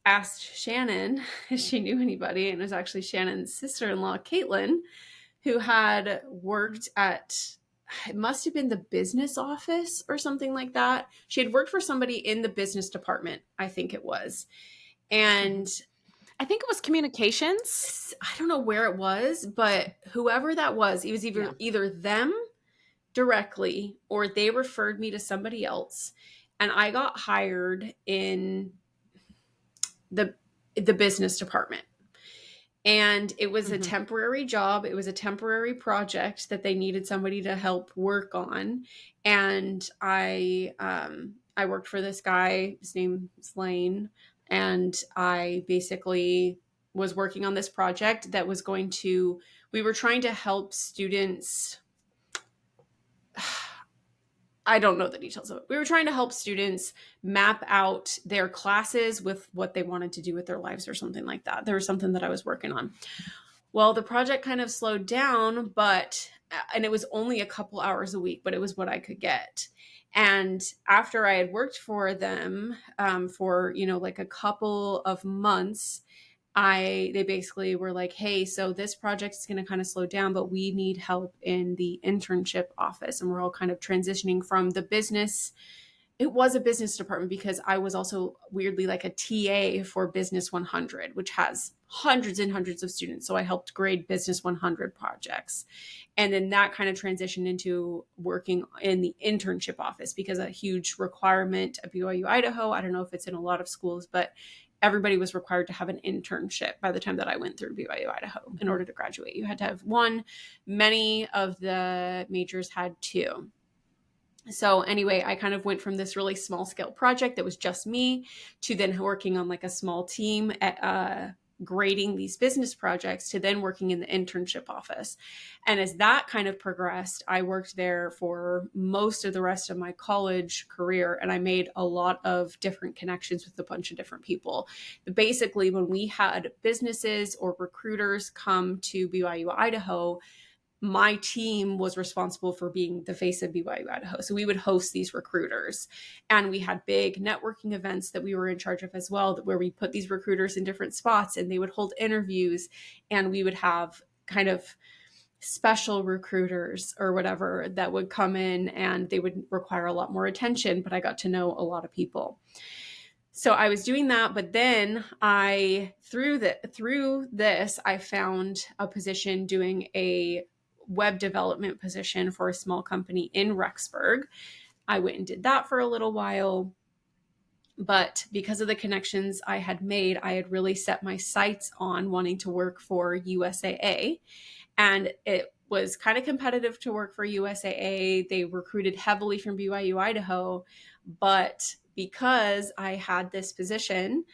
asked Shannon if she knew anybody, and it was actually Shannon's sister-in-law, Caitlin, who had worked at, it must have been the business office or something like that. She had worked for somebody in the business department, I think it was. And I think it was communications. I don't know where it was, but whoever that was, it was either them directly or they referred me to somebody else. And I got hired in the business department. And it was a temporary job. It was a temporary project that they needed somebody to help work on. And I worked for this guy. His name is Lane. And I basically was working on this project that was we were trying to help students. I don't know the details of it. We were trying to help students map out their classes with what they wanted to do with their lives or something like that. There was something that I was working on. Well, the project kind of slowed down, and it was only a couple hours a week, but it was what I could get. And after I had worked for them for, like a couple of months, they basically were like, hey, so this project is going to kind of slow down, but we need help in the internship office. And we're all kind of transitioning from the business. It was a business department because I was also weirdly like a TA for Business 100, which has hundreds and hundreds of students. So I helped grade Business 100 projects. And then that kind of transitioned into working in the internship office because a huge requirement at BYU Idaho, I don't know if it's in a lot of schools, but everybody was required to have an internship by the time that I went through BYU Idaho in order to graduate. You had to have one. Many of the majors had two. So anyway, I kind of went from this really small scale project that was just me to then working on like a small team at grading these business projects to then working in the internship office. And as that kind of progressed, I worked there for most of the rest of my college career. And I made a lot of different connections with a bunch of different people. Basically, when we had businesses or recruiters come to BYU Idaho, my team was responsible for being the face of BYU Idaho. So we would host these recruiters, and we had big networking events that we were in charge of as well, where we put these recruiters in different spots and they would hold interviews, and we would have kind of special recruiters or whatever that would come in, and they would require a lot more attention, but I got to know a lot of people. So I was doing that, but then through this, I found a position doing a web development position for a small company in Rexburg. I went and did that for a little while. But because of the connections I had made, I had really set my sights on wanting to work for USAA. And it was kind of competitive to work for USAA. They recruited heavily from BYU Idaho. But because I had this position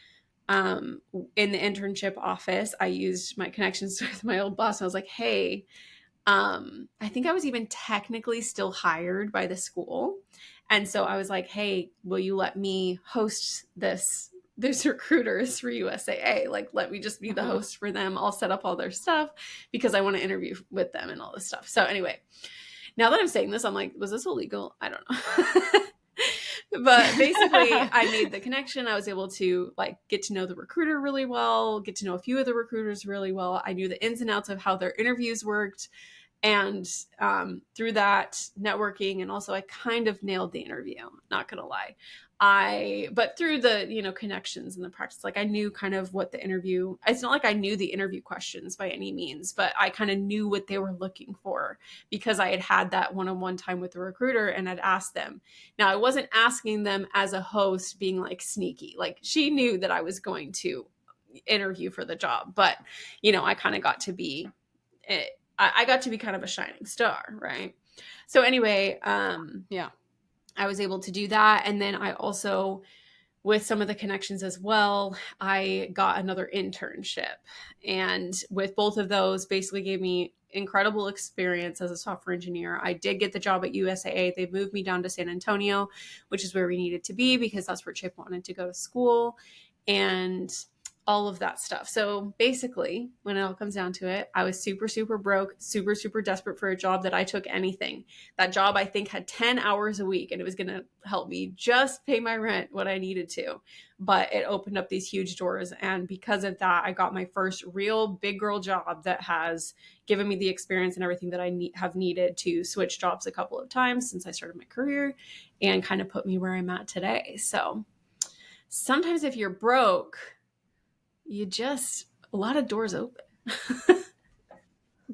in the internship office, I used my connections with my old boss. I was like, hey, I think I was even technically still hired by the school. And so I was like, hey, will you let me host this recruiters for USAA? Like, let me just be the host for them. I'll set up all their stuff because I want to interview with them and all this stuff. So anyway, now that I'm saying this, I'm like, was this illegal? I don't know. But basically, I made the connection. I was able to like get to know the recruiter really well, get to know a few of the recruiters really well. I knew the ins and outs of how their interviews worked. And through that networking, and also I kind of nailed the interview, not gonna lie. But through the, connections and the practice, like I knew kind of what the interview, it's not like I knew the interview questions by any means, but I kind of knew what they were looking for because I had that one-on-one time with the recruiter and I'd asked them. Now I wasn't asking them as a host being like sneaky, like she knew that I was going to interview for the job, but I kind of got to be it. I got to be kind of a shining star, right? So anyway, yeah. I was able to do that. And then I also, with some of the connections as well, I got another internship. And with both of those, basically gave me incredible experience as a software engineer. I did get the job at USAA. They moved me down to San Antonio, which is where we needed to be because that's where Chip wanted to go to school. And all of that stuff. So basically, when it all comes down to it, I was super, super broke, super, super desperate for a job that I took anything. That job, I think, had 10 hours a week, and it was going to help me just pay my rent, what I needed to. But it opened up these huge doors. And because of that, I got my first real big girl job that has given me the experience and everything that I have needed to switch jobs a couple of times since I started my career and kind of put me where I'm at today. So sometimes if you're broke, a lot of doors open.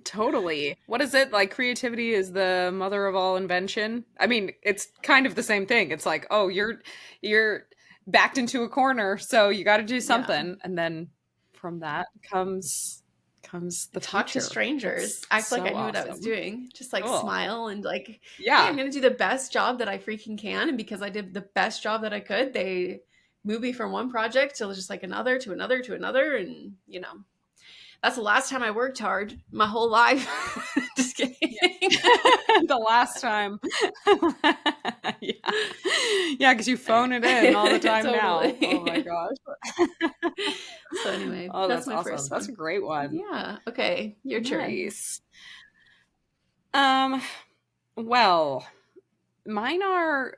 Totally. What is it? Like, creativity is the mother of all invention. I mean, it's kind of the same thing. It's like, oh, you're backed into a corner, so you got to do something. Yeah. And then from that comes the talk future. To strangers. Act so like I knew what I was doing. Just like smile and like, yeah, hey, I'm going to do the best job that I freaking can. And because I did the best job that I could, they moved me from one project to just like another to another to another. And, that's the last time I worked hard my whole life. Just kidding. Yeah. The last time. Yeah, because you phone it in all the time now. Oh my gosh. So anyway, that's my awesome. first one. That's a great one. Yeah. Okay, your turn. Nice. Well, mine are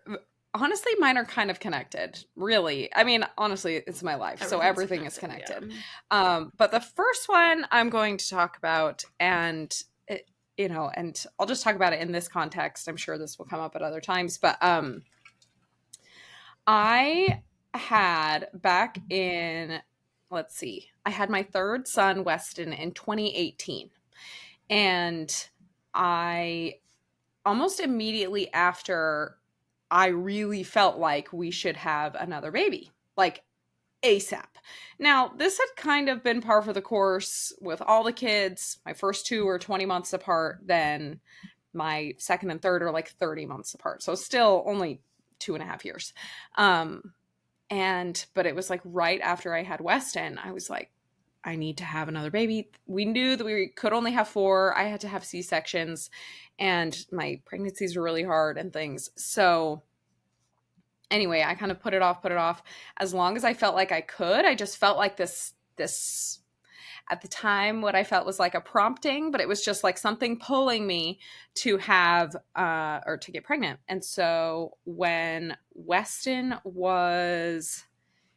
kind of connected, really. I mean, honestly, it's my life, so everything is connected. Yeah. But the first one I'm going to talk about, and I'll just talk about it in this context. I'm sure this will come up at other times, but I had back in, I had my third son, Weston, in 2018, and I almost immediately after, I really felt like we should have another baby, like ASAP. Now, this had kind of been par for the course with all the kids. My first two are 20 months apart. Then my second and third are like 30 months apart. So still only 2.5 years. But it was like right after I had Weston, I was like, I need to have another baby. We knew that we could only have 4. I had to have C-sections, and my pregnancies were really hard and things. So anyway, I kind of put it off as long as I felt like I could. I just felt like this at the time, what I felt was like a prompting, but it was just like something pulling me to have or to get pregnant. And so when Weston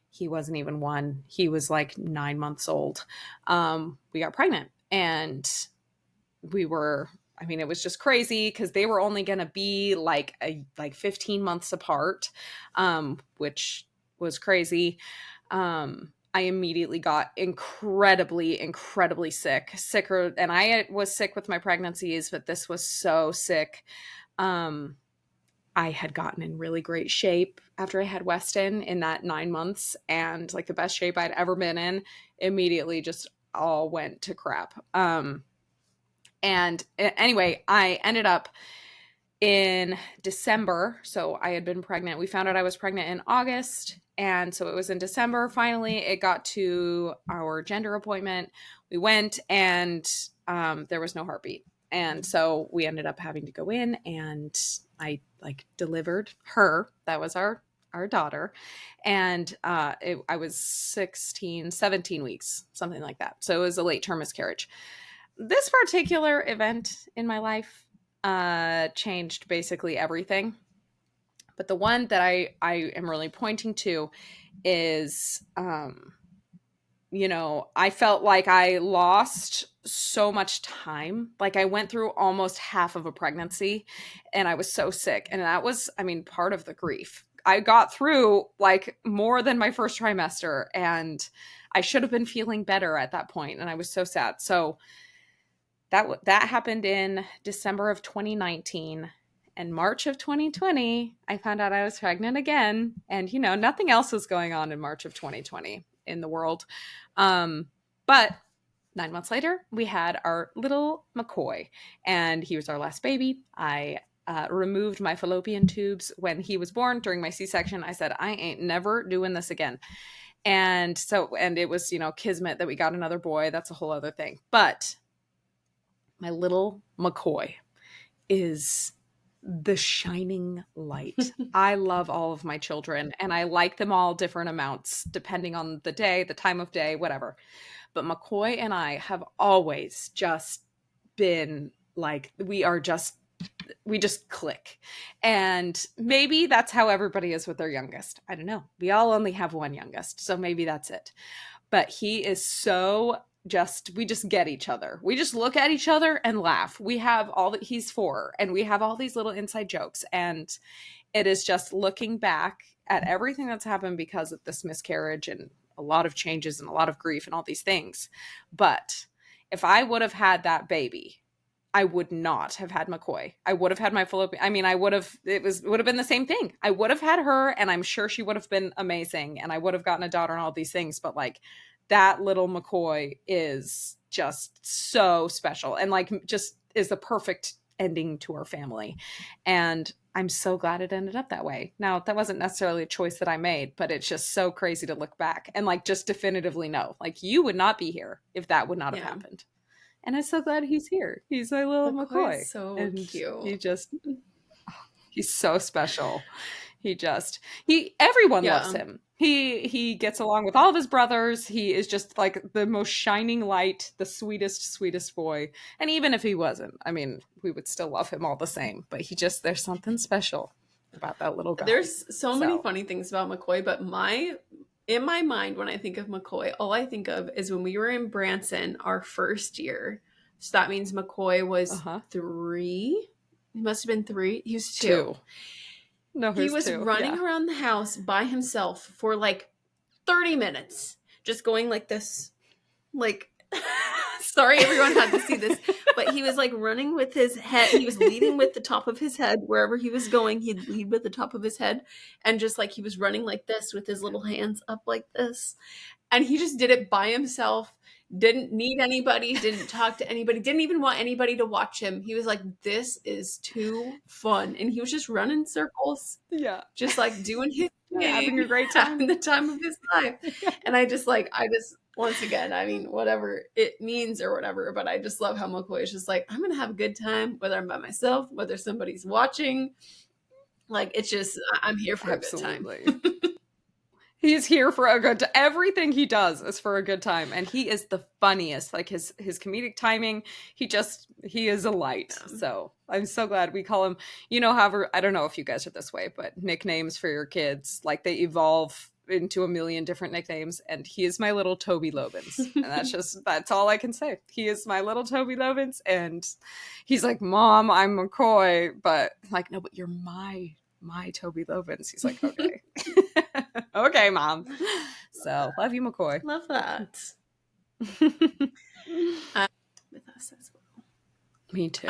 he wasn't even 1. He was like 9 months old. We got pregnant, and it was just crazy because they were only going to be like 15 months apart, which was crazy. I immediately got incredibly, incredibly sicker. And I was sick with my pregnancies, but this was so sick. I had gotten in really great shape after I had Weston in that 9 months, and like the best shape I'd ever been in immediately just all went to crap. And anyway, I ended up in December. So I had been pregnant. We found out I was pregnant in August. And so it was in December. Finally, it got to our gender appointment. We went, and there was no heartbeat. And so we ended up having to go in, and I delivered her. That was our daughter. And I was 17 weeks, something like that. So it was a late term miscarriage. This particular event in my life changed basically everything. But the one that I am really pointing to is, I felt like I lost so much time. Like I went through almost half of a pregnancy, and I was so sick. And that was, part of the grief. I got through like more than my first trimester, and I should have been feeling better at that point. And I was so sad. So that happened in December of 2019, and March of 2020, I found out I was pregnant again. And, nothing else was going on in March of 2020 in the world. But 9 months later, we had our little McCoy, and he was our last baby. I removed my fallopian tubes when he was born during my C-section. I said, I ain't never doing this again. And it was, kismet that we got another boy. That's a whole other thing. But my little McCoy is the shining light. I love all of my children, and I like them all different amounts depending on the day, the time of day, whatever. But McCoy and I have always just been like, we just click. And maybe that's how everybody is with their youngest. I don't know. We all only have one youngest, so maybe that's it. But he is so we just get each other. We just look at each other and laugh. We have he's 4, and we have all these little inside jokes. And it is just looking back at everything that's happened because of this miscarriage and a lot of changes and a lot of grief and all these things. But if I would have had that baby, I would not have had McCoy. I would have had my fallopian. I mean, it would have been the same thing. I would have had her, and I'm sure she would have been amazing, and I would have gotten a daughter and all these things. But like, that little McCoy is just so special, and like, just is the perfect ending to our family. And I'm so glad it ended up that way. Now, that wasn't necessarily a choice that I made, but it's just so crazy to look back and like just definitively know, like, you would not be here if that would not have happened. And I'm so glad he's here. He's my little McCoy. So and cute. He's so special. Everyone loves him. He gets along with all of his brothers. He is just like the most shining light, the sweetest boy. And even if he wasn't, I mean, we would still love him all the same. But there's something special about that little guy. There's so many funny things about McCoy, but in my mind, when I think of McCoy, all I think of is when we were in Branson our first year. So that means McCoy was 3. He must have been 3. He was 2. No, he was 2. running around the house by himself for like 30 minutes, just going like this. Like, sorry, everyone had to see this, but he was like running with his head. He was leading with the top of his head. Wherever he was going, he'd lead with the top of his head. And just like he was running like this with his little hands up like this. And he just did it by himself. Didn't need anybody, didn't talk to anybody, didn't even want anybody to watch him. He was like, this is too fun. And he was just running circles. Yeah. Just like doing his thing. Having a great time. Having the time of his life. And I just, once again, I mean, whatever it means or whatever, but I just love how McCoy is just like, I'm going to have a good time, whether I'm by myself, whether somebody's watching. Like, it's just, I'm here for a good time. He's here for a good time. Everything he does is for a good time. And he is the funniest. Like, his comedic timing, he is a light. Yeah. So I'm so glad we call him, however, I don't know if you guys are this way, but nicknames for your kids, like, they evolve into a million different nicknames. And he is my little Toby Lovins. And that's all I can say. He is my little Toby Lovins. And he's like, Mom, I'm McCoy. But like, no, but you're my Toby Lovins. He's like, okay. Okay, Mom. So, love you, McCoy. Love that. With us as well. Me too.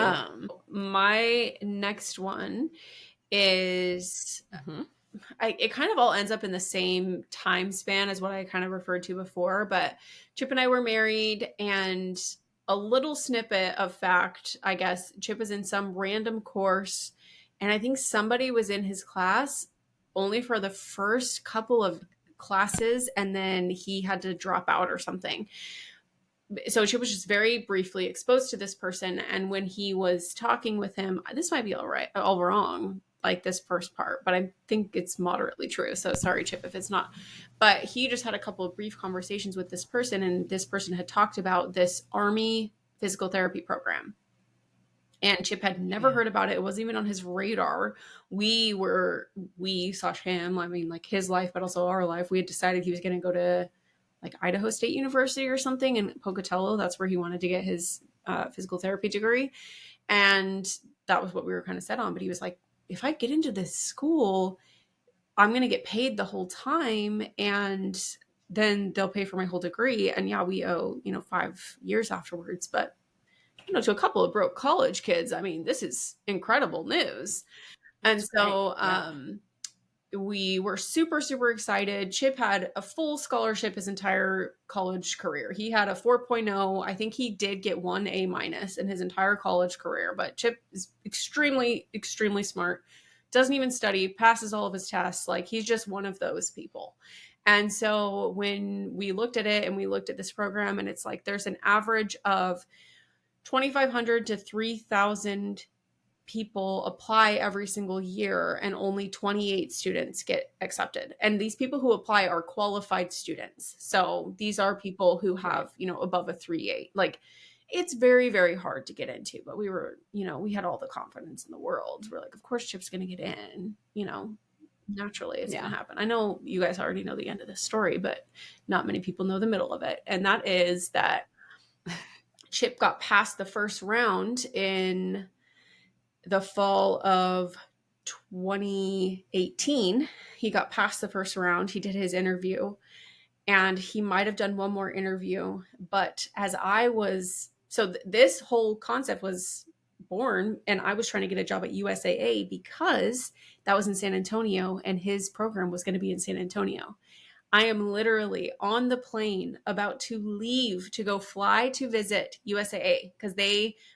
My next one is, it kind of all ends up in the same time span as what I kind of referred to before, but Chip and I were married, and a little snippet of fact, I guess, Chip was in some random course, and I think somebody was in his class only for the first couple of classes, and then he had to drop out or something. So Chip was just very briefly exposed to this person. And when he was talking with him, this might be all wrong, like this first part, but I think it's moderately true. So sorry, Chip, if it's not. But he just had a couple of brief conversations with this person, and this person had talked about this Army physical therapy program. And Chip had never heard about it. It wasn't even on his radar. We saw him, I mean, like his life, but also our life. We had decided he was going to go to like Idaho State University or something in Pocatello. That's where he wanted to get his physical therapy degree. And that was what we were kind of set on. But he was like, if I get into this school, I'm going to get paid the whole time, and then they'll pay for my whole degree. And yeah, we owe, 5 years afterwards, but to a couple of broke college kids, I mean, this is incredible news. And so we were super, super excited. Chip had a full scholarship his entire college career. He had a 4.0. I think he did get 1 A- in his entire college career, but Chip is extremely, extremely smart, doesn't even study, passes all of his tests. Like, he's just one of those people. And so when we looked at it and we looked at this program, and it's like, there's an average of $2,500 to $3,000 people apply every single year and only 28 students get accepted. And these people who apply are qualified students. So these are people who have, above a 3.8. Like, it's very, very hard to get into, but we were, we had all the confidence in the world. We're like, of course Chip's going to get in, naturally it's going to happen. I know you guys already know the end of this story, but not many people know the middle of it. And that is that Chip got past the first round in the fall of 2018. He got past the first round. He did his interview, and he might have done one more interview. But this whole concept was born, and I was trying to get a job at USAA because that was in San Antonio, and his program was going to be in San Antonio. I am literally on the plane about to leave to go fly to visit USAA, because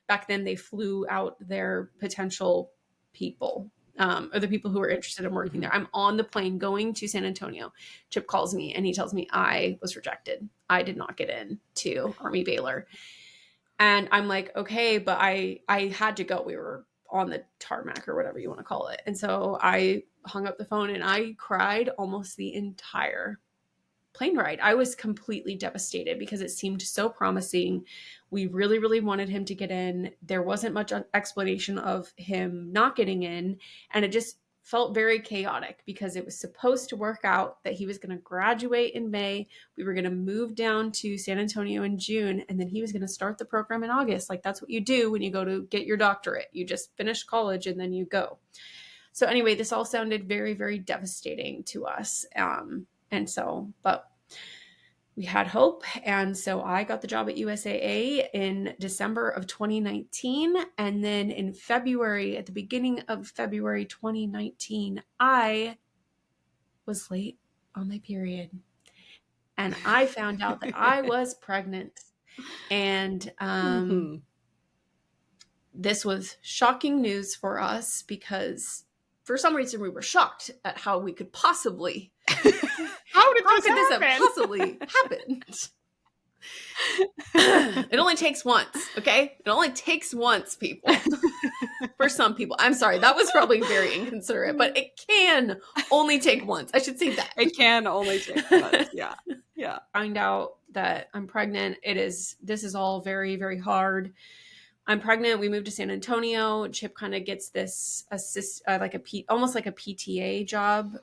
back then they flew out their potential people, or the people who were interested in working there. I'm on the plane going to San Antonio. Chip calls me and he tells me I was rejected. I did not get in to Army Baylor. And I'm like, okay, but I had to go. We were on the tarmac or whatever you want to call it. And so I hung up the phone and I cried almost the entire plane ride. I was completely devastated because it seemed so promising. We really, really wanted him to get in. There wasn't much explanation of him not getting in. And it just felt very chaotic because it was supposed to work out that he was going to graduate in May. We were going to move down to San Antonio in June, and then he was going to start the program in August. Like, that's what you do when you go to get your doctorate. You just finish college and then you go. So anyway, this all sounded very, very devastating to us. But we had hope. And so I got the job at USAA in December of 2019. And then in February, at the beginning of February 2019, I was late on my period. And I found out that I was pregnant. And this was shocking news for us because for some reason we were shocked at how we could possibly... How could this have possibly happened? It only takes once, okay? It only takes once, people. For some people. I'm sorry, that was probably very inconsiderate, but it can only take once. I should say that. It can only take once, yeah. Yeah. Find out that I'm pregnant. This is all very, very hard. I'm pregnant. We moved to San Antonio. Chip kind of gets this almost like a PTA job.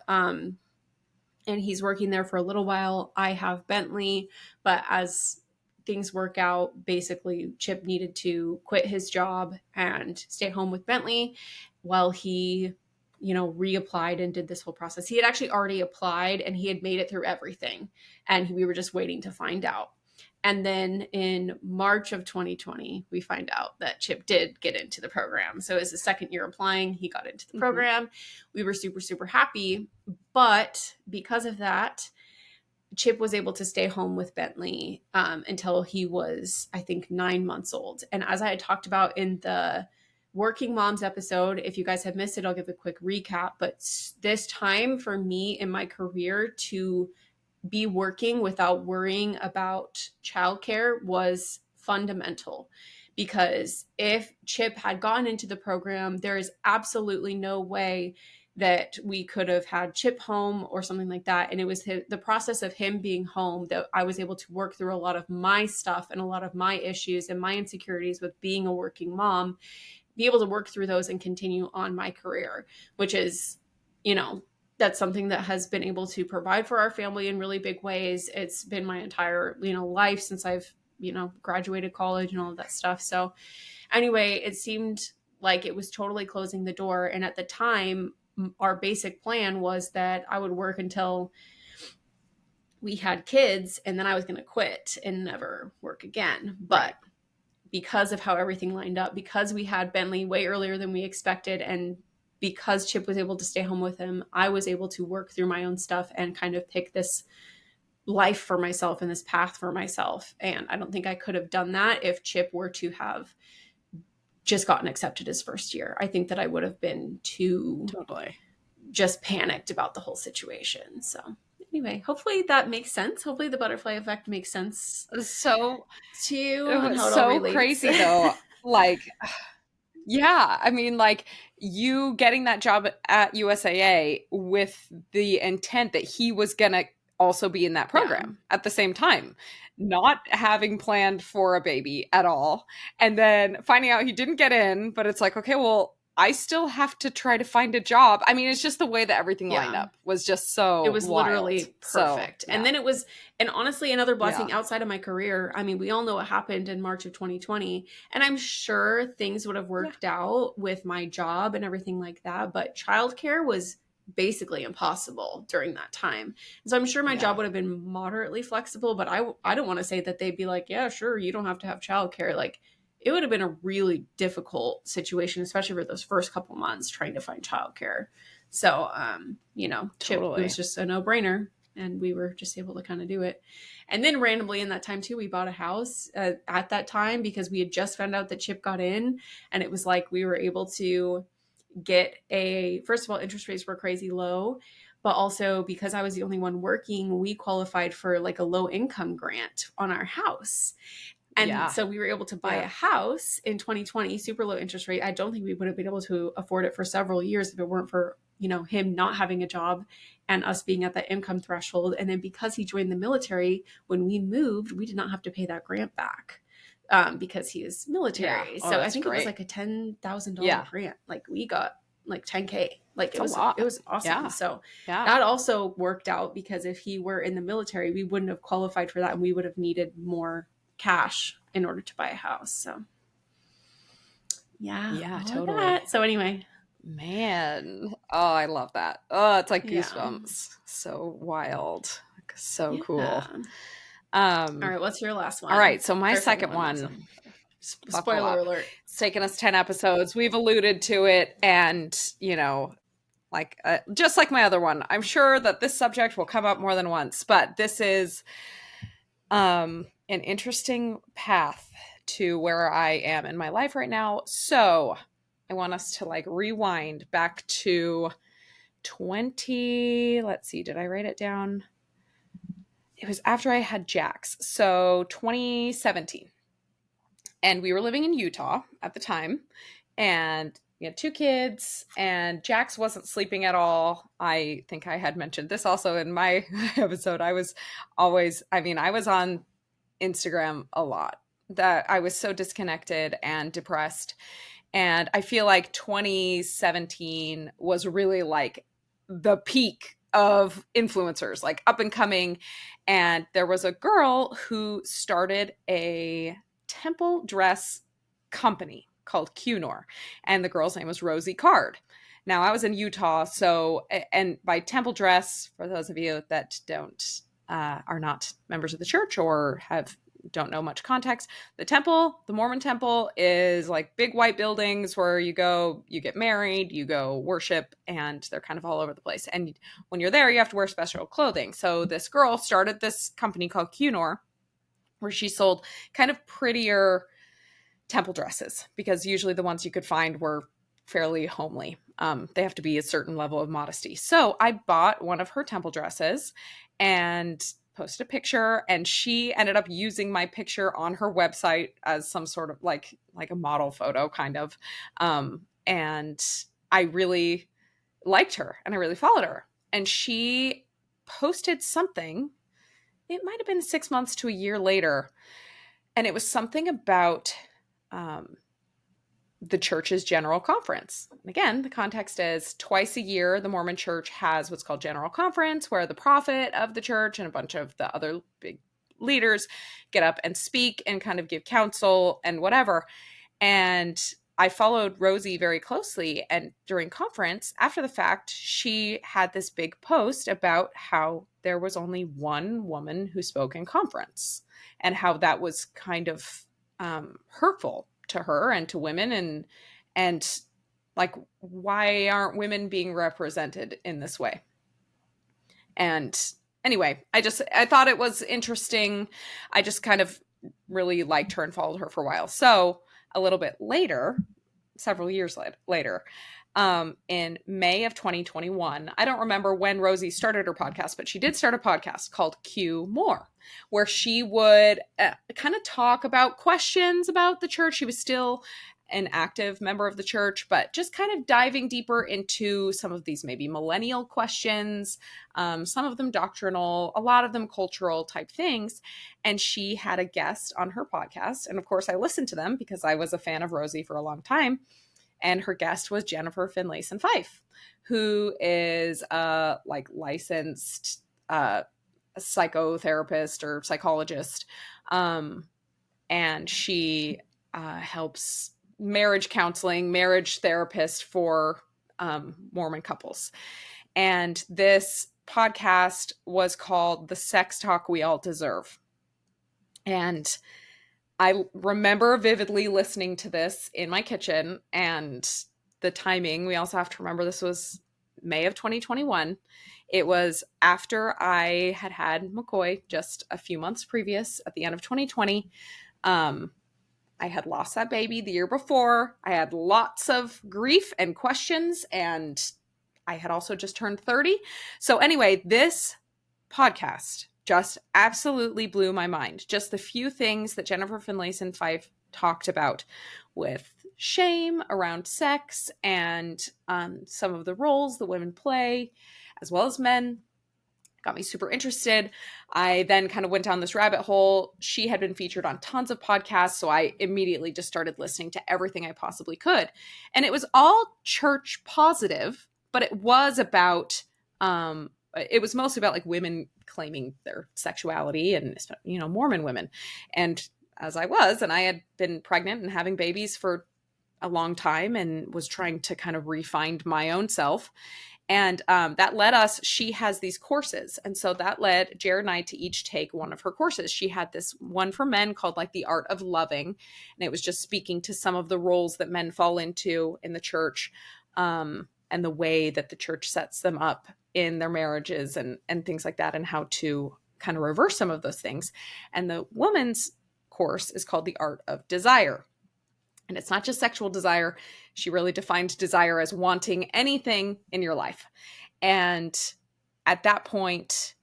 And he's working there for a little while. I have Bentley, but as things work out, basically Chip needed to quit his job and stay home with Bentley while he, reapplied and did this whole process. He had actually already applied and he had made it through everything, and we were just waiting to find out. And then in March of 2020, we find out that Chip did get into the program. So as the second year applying, he got into the program. We were super, super happy. But because of that, Chip was able to stay home with Bentley until he was, I think, 9 months old. And as I had talked about in the Working Moms episode, if you guys have missed it, I'll give a quick recap. But this time for me in my career to be working without worrying about childcare was fundamental, because if Chip had gone into the program, there is absolutely no way that we could have had Chip home or something like that. And it was the process of him being home that I was able to work through a lot of my stuff and a lot of my issues and my insecurities with being a working mom, be able to work through those and continue on my career, which is, that's something that has been able to provide for our family in really big ways. It's been my entire, life since I've, graduated college and all of that stuff. So anyway, it seemed like it was totally closing the door. And at the time, our basic plan was that I would work until we had kids, and then I was going to quit and never work again. But because of how everything lined up, because we had Bentley way earlier than we expected, and because Chip was able to stay home with him, I was able to work through my own stuff and kind of pick this life for myself and this path for myself. And I don't think I could have done that if Chip were to have just gotten accepted his first year. I think that I would have been too just panicked about the whole situation. So anyway, hopefully that makes sense. Hopefully the butterfly effect makes sense. So to you. It was so crazy though. Like, Yeah, I mean, like you getting that job at USAA with the intent that he was gonna also be in that program at the same time, not having planned for a baby at all, and then finding out he didn't get in, but it's like, okay, well, I still have to try to find a job. I mean, it's just the way that everything lined up was just so it was wild. literally perfect. So, and then it was, and honestly, another blessing outside of my career. I mean, we all know what happened in March of 2020, and I'm sure things would have worked out with my job and everything like that, but childcare was basically impossible during that time. And so I'm sure my job would have been moderately flexible, but I don't want to say that they'd be like, yeah, sure, you don't have to have childcare. Like, it would have been a really difficult situation, especially for those first couple months trying to find childcare. So, you know, it was just a no-brainer, and we were just able to kind of do it. And then randomly in that time too, we bought a house at that time because we had just found out that Chip got in, and it was like we were able to get first of all, interest rates were crazy low, but also because I was the only one working, we qualified for like a low income grant on our house. And so we were able to buy a house in 2020, super low interest rate. I don't think we would have been able to afford it for several years if it weren't for, you know, him not having a job and us being at that income threshold. And then because he joined the military, when we moved, we did not have to pay that grant back because he is military. Yeah. So I think it was like a $10,000 grant. Like we got like 10K. Like it was awesome. Yeah. So that also worked out because if he were in the military, we wouldn't have qualified for that, and we would have needed more cash in order to buy a house. So yeah, totally. So anyway, man, oh, I love that. Oh, it's like goosebumps. So wild, so cool. All right, what's your last one? All right, so my second one, spoiler alert, it's taken us 10 episodes. We've alluded to it, and you know, like just like my other one, I'm sure that this subject will come up more than once, but this is an interesting path to where I am in my life right now. So I want us to like rewind back to let's see, did I write it down? It was after I had Jax. So 2017. And we were living in Utah at the time. And we had 2 kids, and Jax wasn't sleeping at all. I think I had mentioned this also in my episode. I was on Instagram a lot, that I was so disconnected and depressed. And I feel like 2017 was really like the peak of influencers, like up and coming. And there was a girl who started a temple dress company called QNOR, and the girl's name was Rosie Card. Now I was in Utah, so, and by temple dress, for those of you that are not members of the church or don't know much context, the Mormon temple is like big white buildings where you go, you get married, you go worship, and they're kind of all over the place. And when you're there, you have to wear special clothing. So this girl started this company called QNOR, where she sold kind of prettier temple dresses, because usually the ones you could find were fairly homely. They have to be a certain level of modesty. So I bought one of her temple dresses and posted a picture, and she ended up using my picture on her website as some sort of like a model photo kind of. And I really liked her and I really followed her. And she posted something, it might have been 6 months to a year later, and it was something about the church's general conference. And again, the context is twice a year, the Mormon church has what's called general conference, where the prophet of the church and a bunch of the other big leaders get up and speak and kind of give counsel and whatever. And I followed Rosie very closely. And during conference, after the fact, she had this big post about how there was only one woman who spoke in conference, and how that was kind of hurtful to her and to women, and like, why aren't women being represented in this way? And anyway, I thought it was interesting. I just kind of really liked her and followed her for a while. So a little bit later, several years later, in May of 2021, I don't remember when Rosie started her podcast, but she did start a podcast called Q More, where she would kind of talk about questions about the church. She was still an active member of the church, but just kind of diving deeper into some of these maybe millennial questions, some of them doctrinal, a lot of them cultural type things. And she had a guest on her podcast. And of course, I listened to them because I was a fan of Rosie for a long time. And her guest was Jennifer Finlayson Fife, who is a licensed psychotherapist or psychologist. And she helps marriage counseling, marriage therapist for Mormon couples. And this podcast was called The Sex Talk We All Deserve. And I remember vividly listening to this in my kitchen, and the timing, we also have to remember this was May of 2021. It was after I had McCoy just a few months previous at the end of 2020. I had lost that baby the year before. I had lots of grief and questions, and I had also just turned 30. So anyway, this podcast just absolutely blew my mind. Just the few things that Jennifer Finlayson Fife talked about with shame around sex and some of the roles that women play, as well as men, got me super interested. I then kind of went down this rabbit hole. She had been featured on tons of podcasts, so I immediately just started listening to everything I possibly could. And it was all church positive, but it was about, it was mostly about women claiming their sexuality and, Mormon women. And as I had been pregnant and having babies for a long time and was trying to kind of refine my own self. And that led us, she has these courses. And so that led Jared and I to each take one of her courses. She had this one for men called The Art of Loving. And it was just speaking to some of the roles that men fall into in the church, and the way that the church sets them up in their marriages and things like that, and how to kind of reverse some of those things. And the woman's course is called The Art of Desire. And it's not just sexual desire. She really defined desire as wanting anything in your life. And at that point,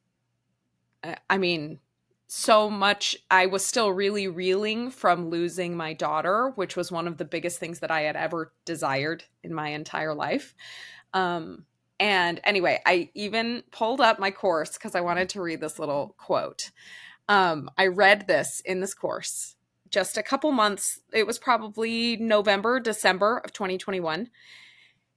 so much, I was still really reeling from losing my daughter, which was one of the biggest things that I had ever desired in my entire life. And anyway, I even pulled up my course because I wanted to read this little quote. I read this in this course just a couple months. It was probably November, December of 2021.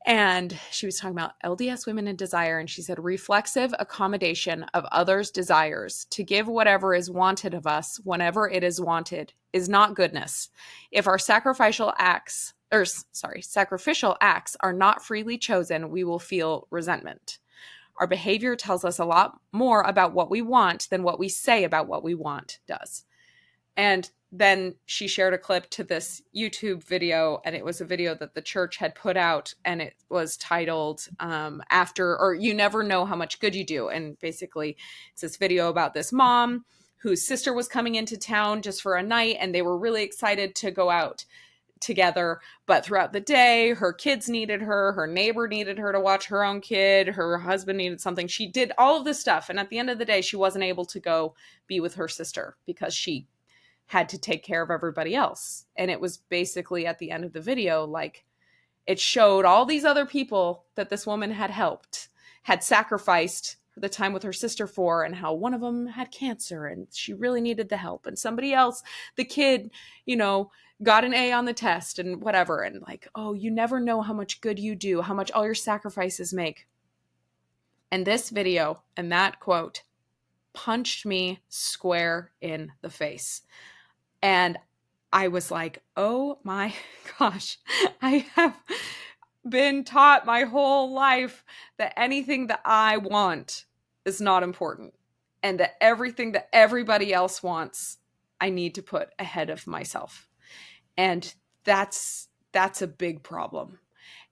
And she was talking about LDS women and desire. And she said, reflexive accommodation of others' desires to give whatever is wanted of us whenever it is wanted is not goodness. If our sacrificial acts are not freely chosen, we will feel resentment. Our behavior tells us a lot more about what we want than what we say about what we want does. And then she shared a clip to this YouTube video, and it was a video that the church had put out, and it was titled You Never Know How Much Good You Do. And basically it's this video about this mom whose sister was coming into town just for a night, and they were really excited to go out together. But throughout the day, her kids needed her neighbor needed her to watch her own kid, her husband needed something. She did all of this stuff. And at the end of the day, she wasn't able to go be with her sister because she had to take care of everybody else. And it was basically at the end of the video, it showed all these other people that this woman had helped, had sacrificed the time with her sister for, and how one of them had cancer and she really needed the help. And somebody else, the kid, got an A on the test and whatever. And oh, you never know how much good you do, how much all your sacrifices make. And this video and that quote punched me square in the face. And I was like, oh my gosh, I have been taught my whole life that anything that I want is not important, and that everything that everybody else wants, I need to put ahead of myself. And that's a big problem.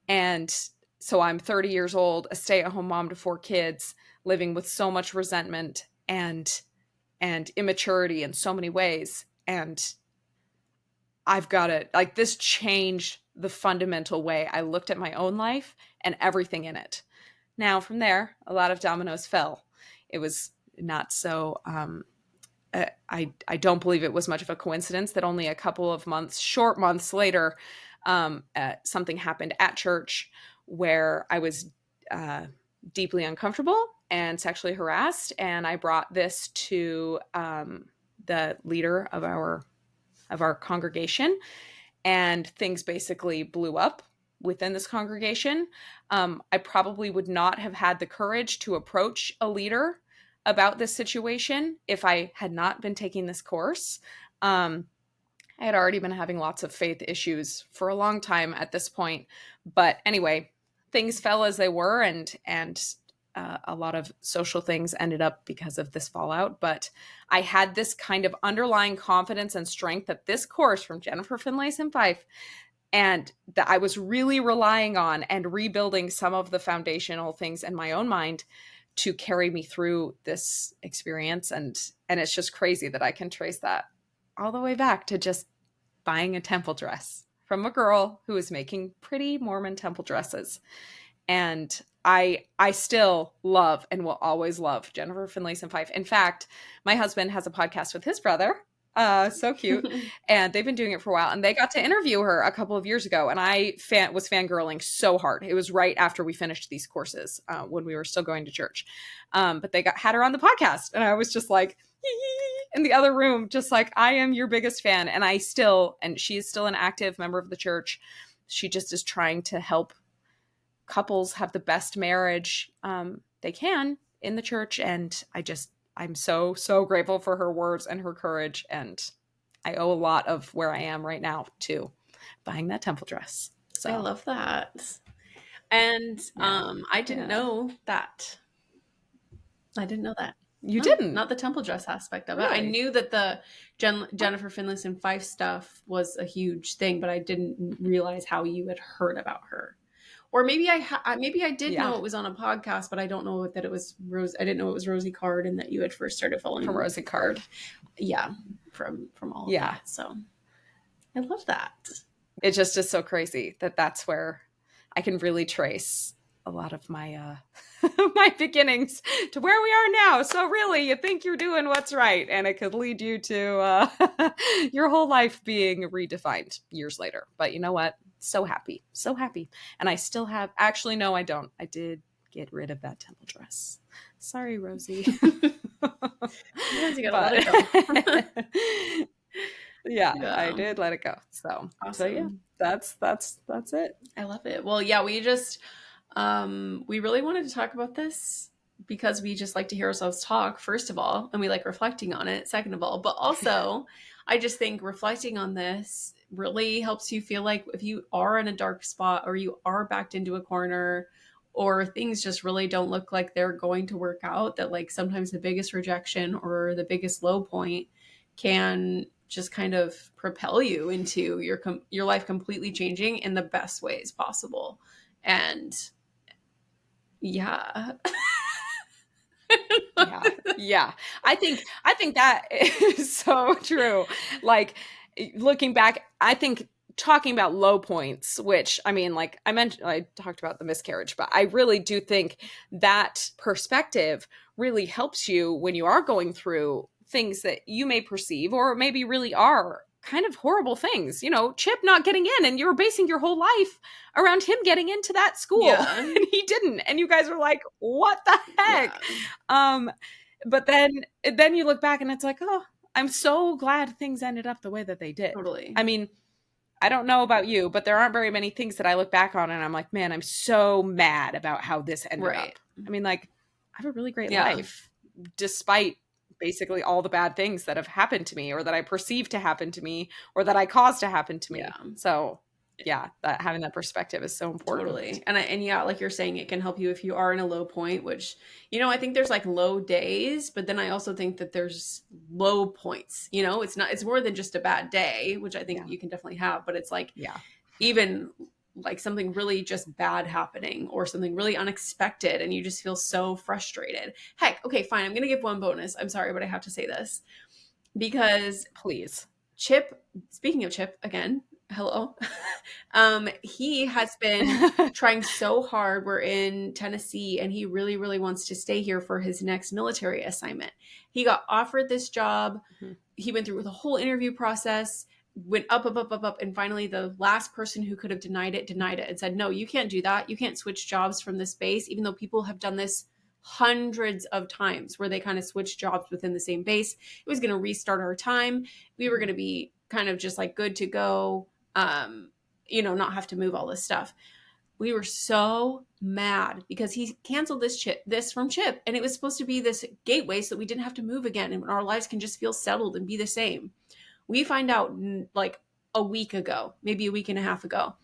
And so I'm 30 years old, a stay-at-home mom to 4 kids, living with so much resentment and immaturity in so many ways. And I've got to, this changed the fundamental way I looked at my own life and everything in it. Now, from there, a lot of dominoes fell. It was not so, I don't believe it was much of a coincidence that only a couple of short months later, something happened at church where I was deeply uncomfortable and sexually harassed. And I brought this to the leader of our congregation, and things basically blew up within this congregation. I probably would not have had the courage to approach a leader about this situation if I had not been taking this course. I had already been having lots of faith issues for a long time at this point. But anyway, things fell as they were, and a lot of social things ended up because of this fallout. But I had this kind of underlying confidence and strength that this course from Jennifer Finlayson Fife, and that I was really relying on and rebuilding some of the foundational things in my own mind to carry me through this experience. And it's just crazy that I can trace that all the way back to just buying a temple dress from a girl who was making pretty Mormon temple dresses. And I still love and will always love Jennifer Finlayson Fife. In fact, my husband has a podcast with his brother. So cute. And they've been doing it for a while. And they got to interview her a couple of years ago. And I was fangirling so hard. It was right after we finished these courses when we were still going to church. But they had her on the podcast. And I was just like, in the other room, just like, I am your biggest fan. And she is still an active member of the church. She just is trying to help couples have the best marriage they can in the church. And I'm so, so grateful for her words and her courage. And I owe a lot of where I am right now to buying that temple dress. So I love that. And I didn't know that. You didn't? Not the temple dress aspect of it. Really? I knew that the Jennifer Finlayson Fife stuff was a huge thing, but I didn't realize how you had heard about her. Or maybe I did know it was on a podcast, but I don't know that it was Rose. I didn't know it was Rosie Card and that you had first started following From Rosie Card. Yeah, from all of that. So I love that. It just is so crazy that that's where I can really trace a lot of my my beginnings to where we are now. So really, you think you're doing what's right, and it could lead you to your whole life being redefined years later. But you know what? So happy. And I still have, actually, no, I don't. I did get rid of that temple dress. Sorry, Rosie. You gotta let it go. Yeah, I did let it go. So, awesome. So yeah, that's it. I love it. Well, yeah, we just, we really wanted to talk about this because we just like to hear ourselves talk, first of all, and we like reflecting on it, second of all, but also I just think reflecting on this really helps you feel like if you are in a dark spot or you are backed into a corner or things just really don't look like they're going to work out, that like sometimes the biggest rejection or the biggest low point can just kind of propel you into your life completely changing in the best ways possible. And yeah. Yeah. I think that is so true. Like, looking back, I think talking about low points, which I mean, like I talked about the miscarriage, but I really do think that perspective really helps you when you are going through things that you may perceive or maybe really are kind of horrible things. You know, Chip not getting in, and you were basing your whole life around him getting into that school, and he didn't, and you guys were like, what the heck? But then you look back and it's like, oh, I'm so glad things ended up the way that they did. Totally. I mean, I don't know about you, but there aren't very many things that I look back on and I'm like, man, I'm so mad about how this ended up. I mean, like, I have a really great life despite basically all the bad things that have happened to me or that I perceive to happen to me or that I caused to happen to me. So yeah, that having that perspective is so important. Totally. And yeah, like you're saying, it can help you if you are in a low point, which, you know, I think there's like low days, but then I also think that there's low points, you know, it's more than just a bad day, which I think you can definitely have, but it's like, even like something really just bad happening or something really unexpected. And you just feel so frustrated. Heck. Okay, fine. I'm going to give one bonus. I'm sorry, but I have to say this because please, Chip, speaking of Chip again, hello. He has been trying so hard. We're in Tennessee and he really, really wants to stay here for his next military assignment. He got offered this job. He went through the whole interview process, went up. And finally, the last person who could have denied it and said, no, you can't do that. You can't switch jobs from this base, even though people have done this hundreds of times where they kind of switch jobs within the same base. It was going to restart our time. We were going to be kind of just like good to go, not have to move all this stuff. We were so mad because he canceled this from Chip, and it was supposed to be this gateway so that we didn't have to move again and our lives can just feel settled and be the same. We find out like a week ago, maybe a week and a half ago,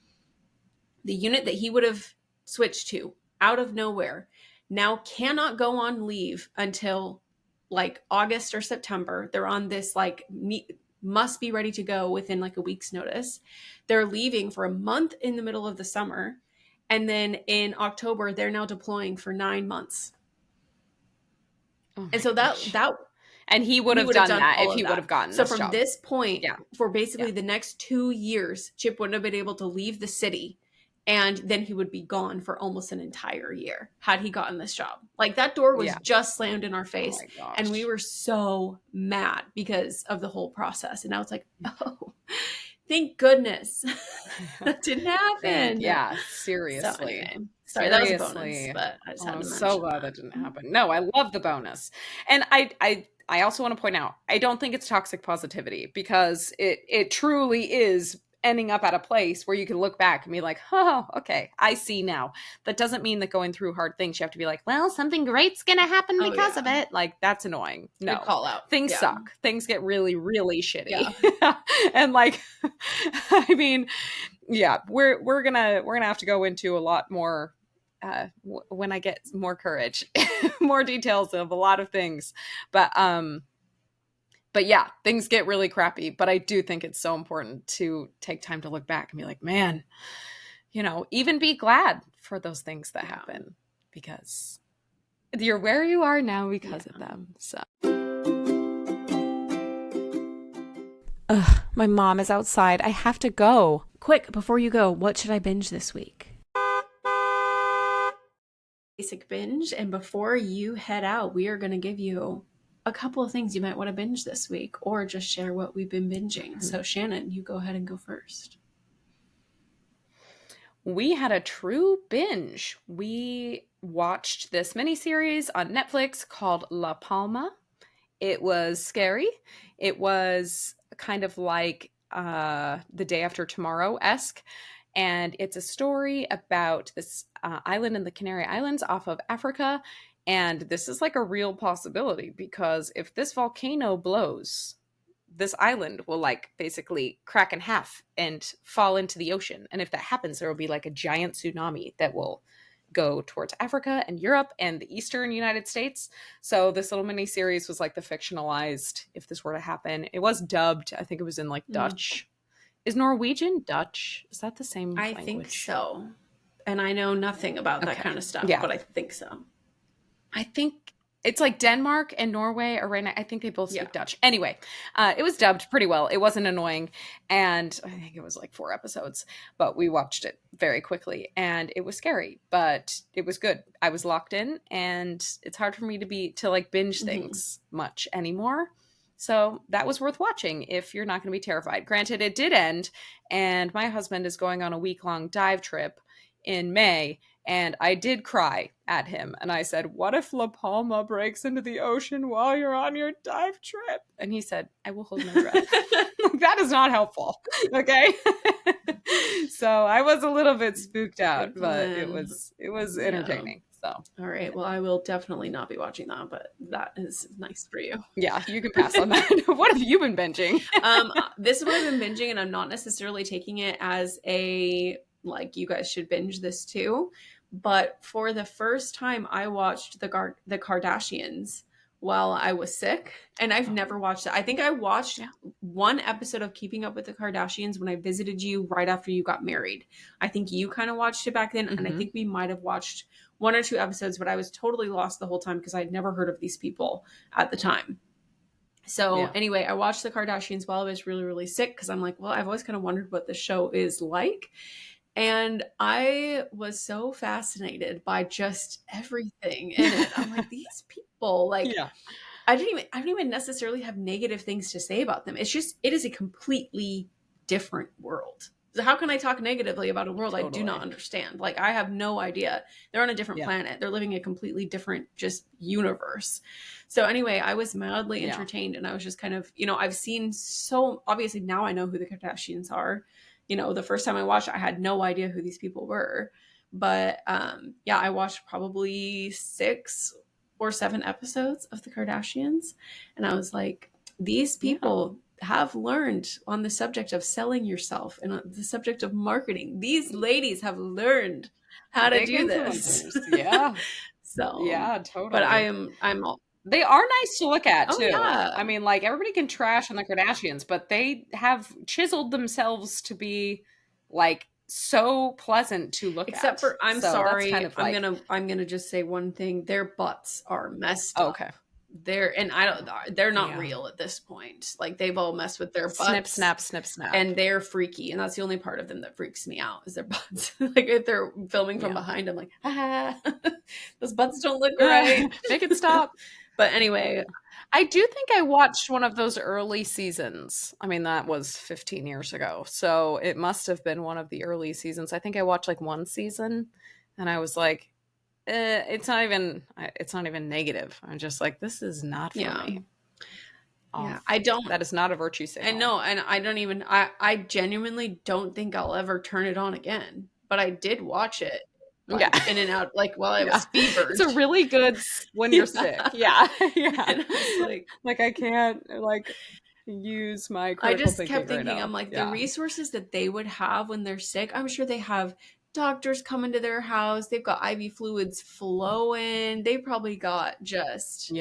the unit that he would have switched to out of nowhere now cannot go on leave until like August or September. They're on this like must be ready to go within like a week's notice. They're leaving for a month in the middle of the summer. And then in October, they're now deploying for 9 months. Oh and so gosh. that and he would have done that if he would have gotten so this from job. This point, for basically the next 2 years, Chip wouldn't have been able to leave the city, and then he would be gone for almost an entire year had he gotten this job. Like that door was just slammed in our face, and we were so mad because of the whole process. And I was like, oh, thank goodness that didn't happen. Yeah, seriously. So anyway, sorry, that was a bonus, but I just had to mention so glad that didn't happen. No, I love the bonus. And I also want to point out, I don't think it's toxic positivity, because it truly is ending up at a place where you can look back and be like, oh, okay, I see now. That doesn't mean that going through hard things, you have to be like, well, something great's going to happen because of it. Like, that's annoying. No. Good call out. Things suck. Things get really, really shitty. Yeah. And like, I mean, yeah, we're gonna have to go into a lot more when I get more courage, more details of a lot of things. But yeah, things get really crappy. But I do think it's so important to take time to look back and be like, man, even be glad for those things that happen, because you're where you are now because of them. So. Ugh, my mom is outside. I have to go. Quick, before you go, what should I binge this week? Basic binge. And before you head out, we are going to give you a couple of things you might want to binge this week, or just share what we've been binging. So Shannon, you go ahead and go first. We had a true binge. We watched this miniseries on Netflix called La Palma. It was scary. It was kind of like The Day After Tomorrow-esque. And it's a story about this island in the Canary Islands off of Africa. And this is like a real possibility, because if this volcano blows, this island will like basically crack in half and fall into the ocean. And if that happens, there will be like a giant tsunami that will go towards Africa and Europe and the eastern United States. So this little mini series was like the fictionalized, if this were to happen. It was dubbed. I think it was in like Dutch. Is Norwegian Dutch? Is that the same language? I think so. And I know nothing about that kind of stuff, but I think so. I think it's like Denmark and Norway are right now. I think they both speak Dutch. Anyway, it was dubbed pretty well. It wasn't annoying. And I think it was like 4 episodes, but we watched it very quickly, and it was scary, but it was good. I was locked in, and it's hard for me to like binge things much anymore. So that was worth watching if you're not going to be terrified. Granted, it did end, and my husband is going on a week-long dive trip in May. And I did cry at him. And I said, what if La Palma breaks into the ocean while you're on your dive trip? And he said, I will hold my breath. That is not helpful. Okay. So I was a little bit spooked out, but it was entertaining. So. All right. Well, I will definitely not be watching that, but that is nice for you. Yeah, you can pass on that. What have you been binging? This is what I've been binging, and I'm not necessarily taking it as a, like, you guys should binge this too. But for the first time, I watched the Kardashians while I was sick, and I've never watched it. I think I watched one episode of Keeping Up with the Kardashians when I visited you right after you got married. I think you kind of watched it back then, and I think we might have watched 1 or 2 episodes, but I was totally lost the whole time because I had never heard of these people at the time. So anyway, I watched the Kardashians while I was really, really sick, because I'm like, well, I've always kind of wondered what the show is like. And I was so fascinated by just everything in it. I'm like, these people, like, I don't even necessarily have negative things to say about them. It is a completely different world. So how can I talk negatively about a world I do not understand? Like, I have no idea. They're on a different planet. They're living a completely different just universe. So anyway, I was mildly entertained, and I was just kind of, I've seen obviously now I know who the Kardashians are. The first time I watched it, I had no idea who these people were. But I watched probably 6 or 7 episodes of the Kardashians, and I was like, these people have learned on the subject of selling yourself and on the subject of marketing. These ladies have learned how to do this. Yeah. So yeah, totally. But I'm they are nice to look at too. Yeah. I mean, like, everybody can trash on the Kardashians, but they have chiseled themselves to be like so pleasant to look except at. for I'm So sorry, that's kind of like, I'm gonna just say one thing. Their butts are messed up. Okay. They're not real at this point. Like, they've all messed with their butts. Snip, snap, snip, snap. And they're freaky. And that's the only part of them that freaks me out is their butts. Like, if they're filming from behind, I'm like, those butts don't look right. Make it stop. But anyway, I do think I watched one of those early seasons. I mean, that was 15 years ago. So it must have been one of the early seasons. I think I watched like one season and I was like, it's not even negative. I'm just like, this is not for me. That is not a virtue signal. I know, and I genuinely don't think I'll ever turn it on again. But I did watch it, in and out, like while I was fevered. It's a really good when you're sick. Yeah. And I was like I can't use my. I just kept thinking, right, I'm like, the resources that they would have when they're sick. I'm sure they have doctors coming to their house. They've got IV fluids flowing. They probably got just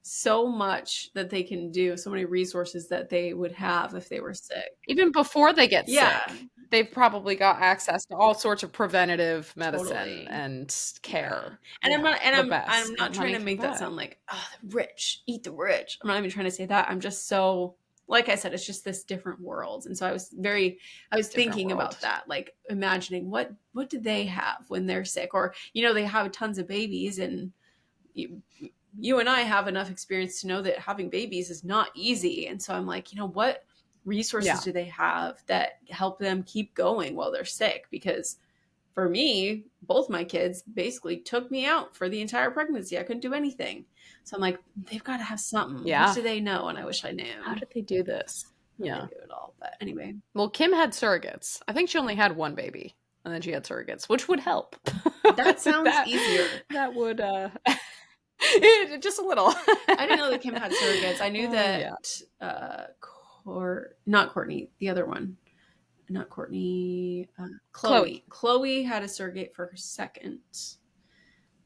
so much that they can do, so many resources that they would have if they were sick. Even before they get sick, they've probably got access to all sorts of preventative medicine and care. And I'm not trying to make that sound like, oh, the rich, eat the rich. I'm not even trying to say that. I'm just so, like I said, it's just this different world. And so I was thinking about that, like imagining what do they have when they're sick, or, they have tons of babies, and you and I have enough experience to know that having babies is not easy. And so I'm like, what resources do they have that help them keep going while they're sick? Because for me, both my kids basically took me out for the entire pregnancy. I couldn't do anything. So I'm like, they've got to have something. Yeah. What do they know? And I wish I knew. How did they do this? How did they do it all? But anyway. Well, Kim had surrogates. I think she only had one baby, and then she had surrogates, which would help. That sounds easier. That would, just a little. I didn't know that Kim had surrogates. I knew that not Courtney, the other one. Not Courtney. Chloe. Chloe had a surrogate for her second.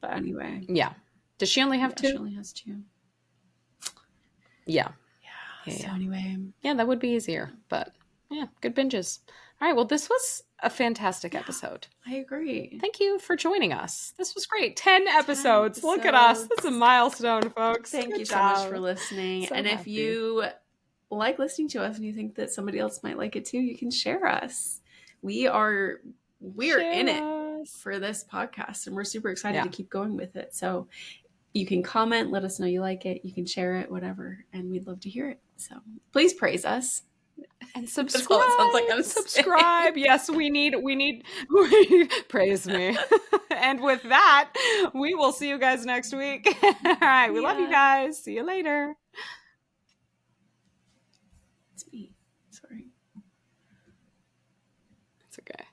But anyway. Yeah. Does she only have 2? She only has 2. Yeah. So anyway. Yeah, that would be easier. But yeah, good binges. All right. Well, this was a fantastic episode. I agree. Thank you for joining us. This was great. 10 episodes. Look at us. That's a milestone, folks. Thank you so much for listening. So if you like listening to us and you think that somebody else might like it too, you can share us. We're in it for this podcast, and we're super excited to keep going with it. So you can comment, let us know you like it. You can share it, whatever, and we'd love to hear it. So please praise us. And subscribe. It sounds like I'm subscribe. Yes, we need praise me. And with that, we will see you guys next week. All right. We love you guys. See you later. It's me. Sorry. It's okay.